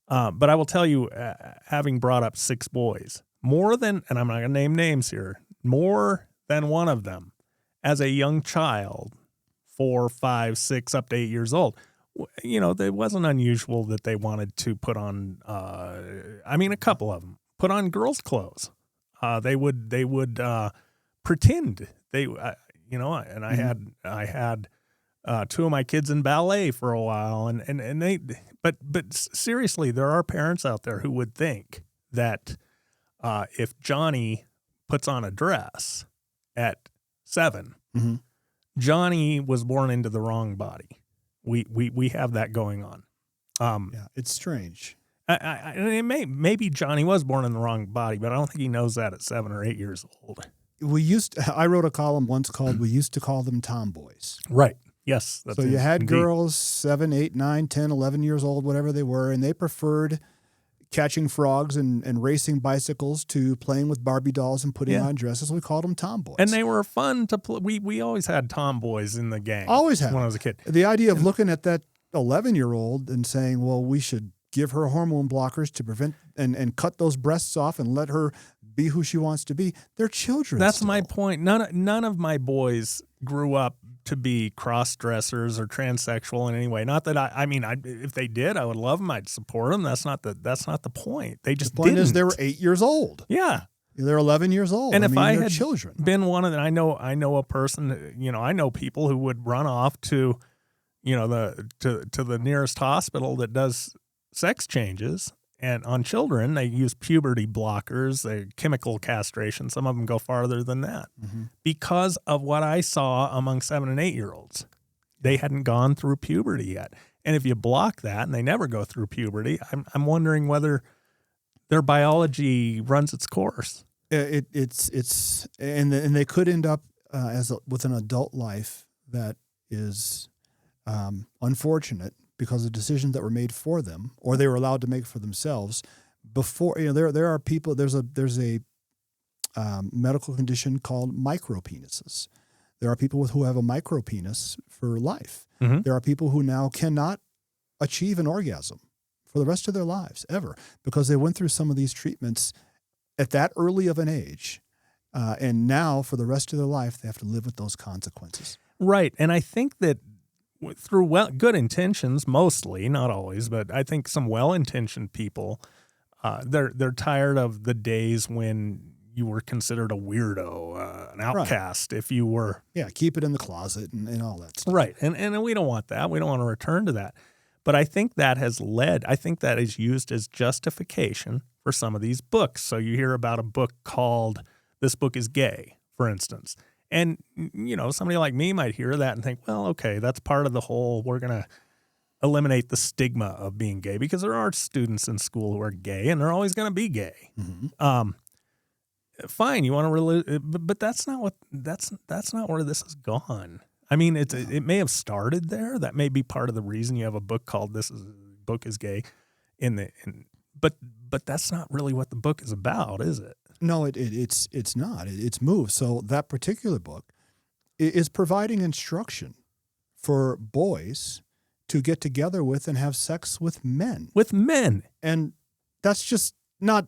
But I will tell you, having brought up 6 boys, more than, and I'm not going to name names here, more than one of them as a young child, 4, 5, 6, up to 8 years old, it wasn't unusual that they wanted to put on, a couple of them put on girls' clothes. They would pretend and I had 2 of my kids in ballet for a while, and they, but seriously, there are parents out there who would think that if Johnny puts on a dress at 7, mm-hmm. Johnny was born into the wrong body. We have that going on. It's strange. Maybe Johnny was born in the wrong body, but I don't think he knows that at 7 or 8 years old. I wrote a column once called "We used to call them tomboys." Right. Yes. So you had girls 7, 8, 9, 10, 11 years old, whatever they were, and they preferred catching frogs and racing bicycles to playing with Barbie dolls and putting on dresses. We called them tomboys. And they were fun to play. We always had tomboys in the gang. Always had. When I was a kid. The idea of looking at that 11-year-old and saying, well, we should give her hormone blockers to prevent and cut those breasts off and let her be who she wants to be. They're children. That's still. my point. None of my boys grew up to be cross-dressers or transsexual in any way. Not that if they did, I would love them. I'd support them. That's not the point. They just The point didn't. is they were 8 years old. Yeah. They're 11 years old. And if I they're had children. been one of them, I know a person, I know people who would run off to, to the nearest hospital that does sex changes. And on children, they use puberty blockers, chemical castration. Some of them go farther than that because of what I saw among 7 and 8 year olds. They hadn't gone through puberty yet. And if you block that and they never go through puberty, I'm wondering whether their biology runs its course. And they could end up with an adult life that is unfortunate because of decisions that were made for them, or they were allowed to make for themselves. Before there are people. There's a medical condition called micropenises. There are people who have a micropenis for life. Mm-hmm. There are people who now cannot achieve an orgasm for the rest of their lives ever because they went through some of these treatments at that early of an age, and now for the rest of their life they have to live with those consequences. Right, and I think that through good intentions, mostly, not always, but I think some well-intentioned people, they're tired of the days when you were considered a weirdo, an outcast, if you were. Yeah, keep it in the closet and all that stuff. Right, and we don't want that. We don't want to return to that. But I think that is used as justification for some of these books. So you hear about a book called This Book is Gay, for instance. And, somebody like me might hear that and think, well, okay, that's part of the whole, we're going to eliminate the stigma of being gay, because there are students in school who are gay and they're always going to be gay. Mm-hmm. Fine, you want to, but that's not where this has gone. I mean, it may have started there. That may be part of the reason you have a book called Book is Gay but that's not really what the book is about, is it? No, it's not. It's moved. So that particular book is providing instruction for boys to get together with and have sex with men. With men. And that's just not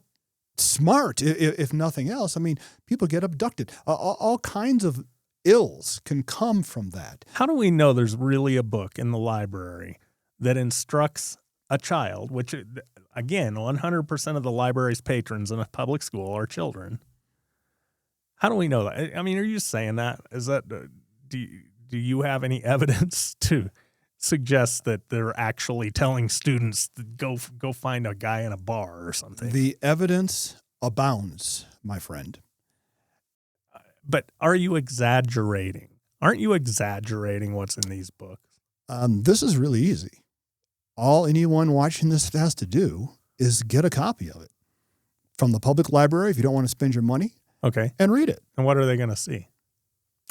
smart, if nothing else. I mean, people get abducted. All kinds of ills can come from that. How do we know there's really a book in the library that instructs a child, which, again, 100% of the library's patrons in a public school are children? How do we know that? I mean, are you saying that? Is that do you have any evidence to suggest that they're actually telling students to go find a guy in a bar or something? The evidence abounds, my friend. But are you exaggerating? Aren't you exaggerating what's in these books? This is really easy. All anyone watching this has to do is get a copy of it from the public library if you don't want to spend your money. Okay. And read it. And what are they going to see?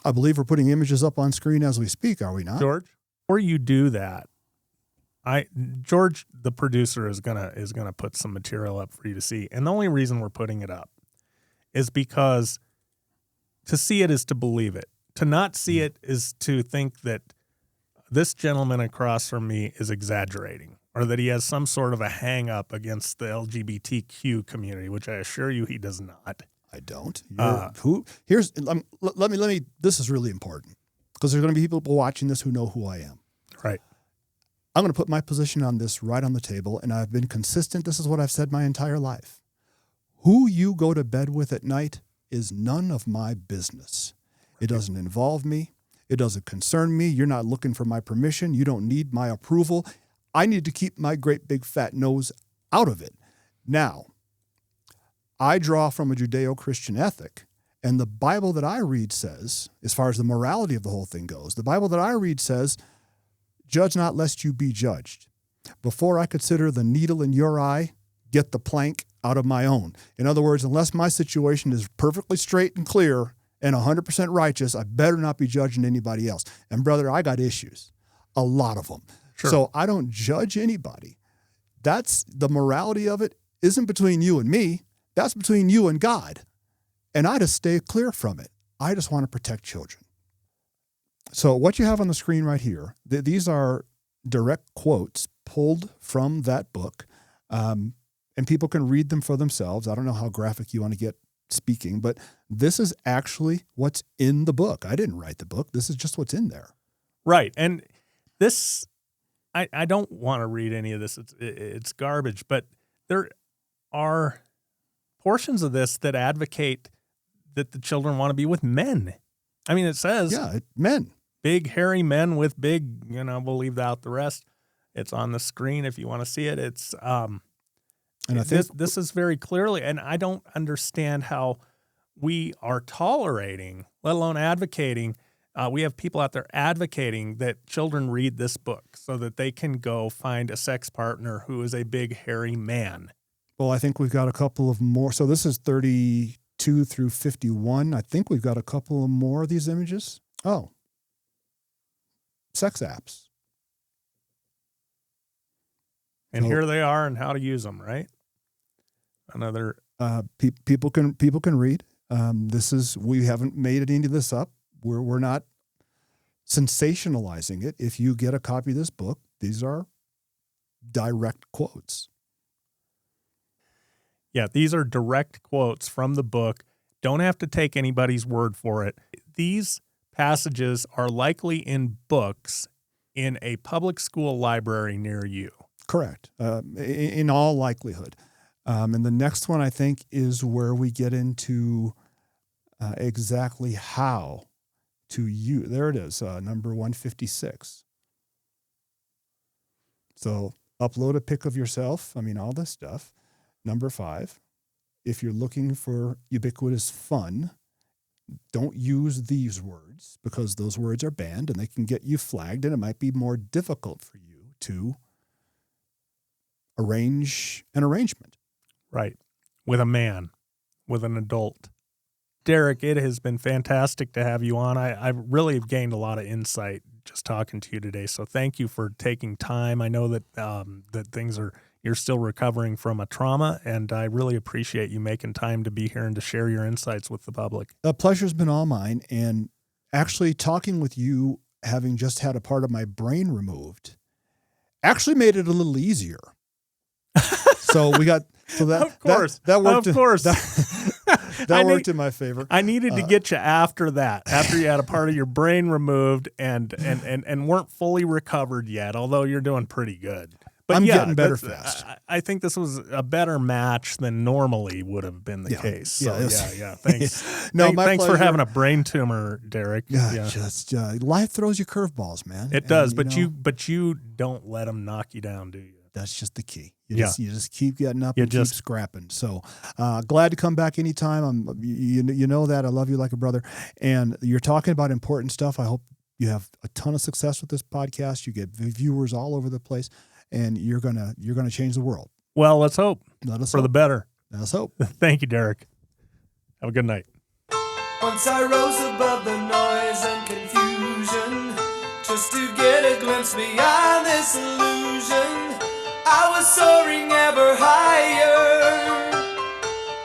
I believe we're putting images up on screen as we speak, are we not? George, before you do that, George, the producer, is gonna put some material up for you to see. And the only reason we're putting it up is because to see it is to believe it. To not see it is to think that this gentleman across from me is exaggerating, or that he has some sort of a hang up against the LGBTQ community, which I assure you he does not. I don't. Let me, this is really important because there's going to be people watching this who know who I am. Right. I'm going to put my position on this right on the table, and I've been consistent. This is what I've said my entire life. Who you go to bed with at night is none of my business. It doesn't involve me. It doesn't concern me. You're not looking for my permission. You don't need my approval. I need to keep my great big fat nose out of it. Now, I draw from a Judeo-Christian ethic, and the Bible that I read says, as far as the morality of the whole thing goes, the Bible that I read says, judge not lest you be judged. Before I consider the needle in your eye, get the plank out of my own. In other words, unless my situation is perfectly straight and clear and 100% righteous, I better not be judging anybody else. And brother, I got issues, a lot of them. Sure. So I don't judge anybody. That's the morality of it isn't between you and me. That's between you and God. And I just stay clear from it. I just want to protect children. So what you have on the screen right here, these are direct quotes pulled from that book. And people can read them for themselves. I don't know how graphic you want to get speaking, but this is actually what's in the book. I didn't write the book. This is just what's in there. Right. And this, I don't want to read any of this. It's garbage, but there are portions of this that advocate that the children want to be with men. I mean, it says men. Big, hairy men with big, we'll leave out the rest. It's on the screen if you want to see it. It's, and I think this is very clearly, and I don't understand how we are tolerating, let alone advocating. We have people out there advocating that children read this book so that they can go find a sex partner who is a big, hairy man. Well, I think we've got a couple of more. So this is 32 through 51. I think we've got a couple of more of these images. Oh, sex apps. And here they are and how to use them, right? Another people can read. We haven't made any of this up. We're not sensationalizing it. If you get a copy of this book, these are direct quotes. Yeah, these are direct quotes from the book. Don't have to take anybody's word for it. These passages are likely in books in a public school library near you. Correct. In all likelihood. And the next one, I think, is where we get into exactly how to use. There it is, number 156. So upload a pic of yourself. I mean, all this stuff. Number 5, if you're looking for ubiquitous fun, don't use these words because those words are banned and they can get you flagged, and it might be more difficult for you to arrange an arrangement. Right. With a man, with an adult. Derrick, it has been fantastic to have you on. I really have gained a lot of insight just talking to you today. So thank you for taking time. I know that you're still recovering from a trauma, and I really appreciate you making time to be here and to share your insights with the public. The pleasure's been all mine. And actually talking with you, having just had a part of my brain removed, actually made it a little easier. So that of course that worked. Of course. That worked in my favor. I needed to get you after you had a part of your brain removed and weren't fully recovered yet, although you're doing pretty good. But I'm getting better fast. I think this was a better match than normally would have been the case. So, yeah. Thanks. Thanks for having a brain tumor, Derrick. Just life throws you curveballs, man. It does, but you don't let them knock you down, do you? That's just the key. You just keep getting up and keep scrapping. So glad to come back anytime. You know that I love you like a brother, and you're talking about important stuff. I hope you have a ton of success with this podcast. You get viewers all over the place, and you're gonna change the world. Well, let's hope for the better. Let's hope. Thank you, Derrick. Have a good night. Once I rose above the noise and confusion, just to get a glimpse beyond this illusion. I was soaring ever higher,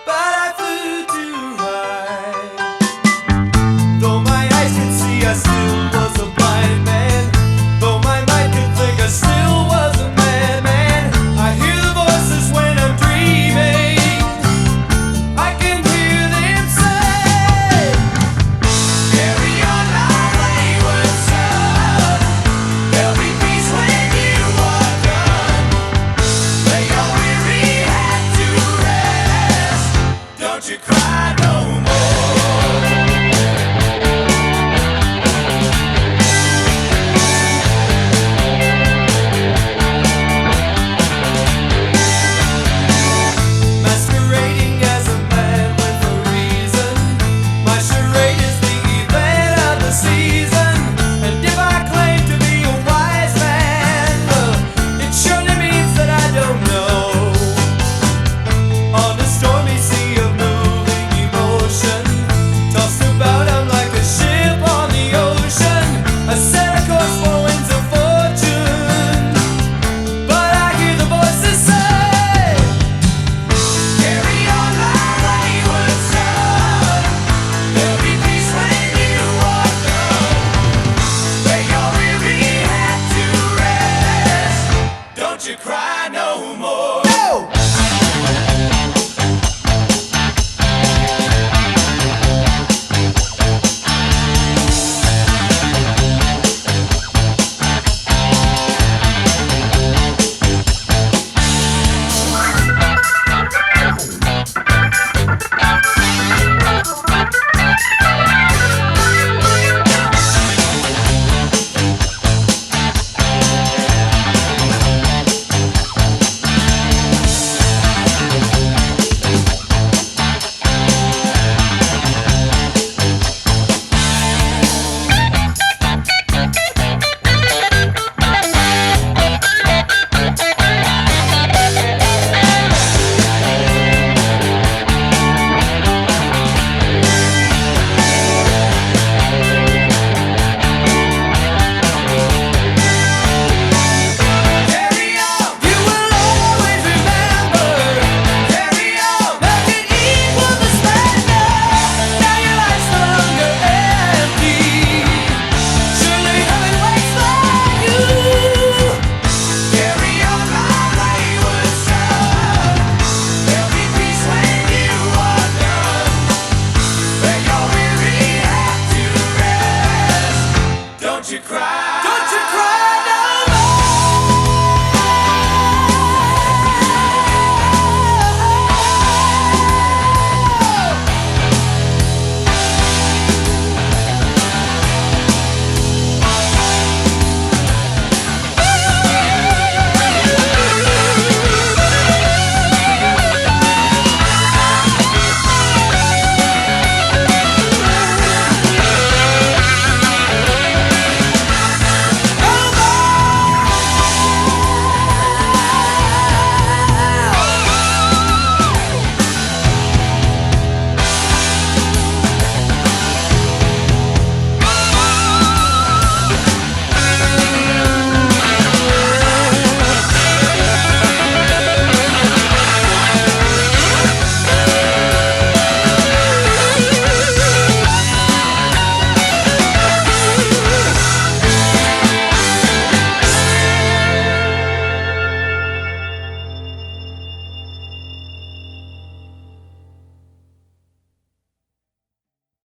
but I flew too high. Though my eyes could see, I still was a blind man. Though my mind could think, I still was a madman. I hear the voices when I'm dreaming. I can hear them say, carry on my wayward son. There'll be peace when you are done. Lay your weary head to rest. Don't you cry no more. Masquerading as a man with a reason. My charade is the event of the season. And if I claim to be a wise man, it surely means that I don't know. On a stormy sea of moving emotion, tossed about I'm like a ship on the ocean. I set a course for winds of fortune, but I hear the voices say, carry on my wayward son. There'll be peace when you are done. Lay your weary head to rest. Don't you cry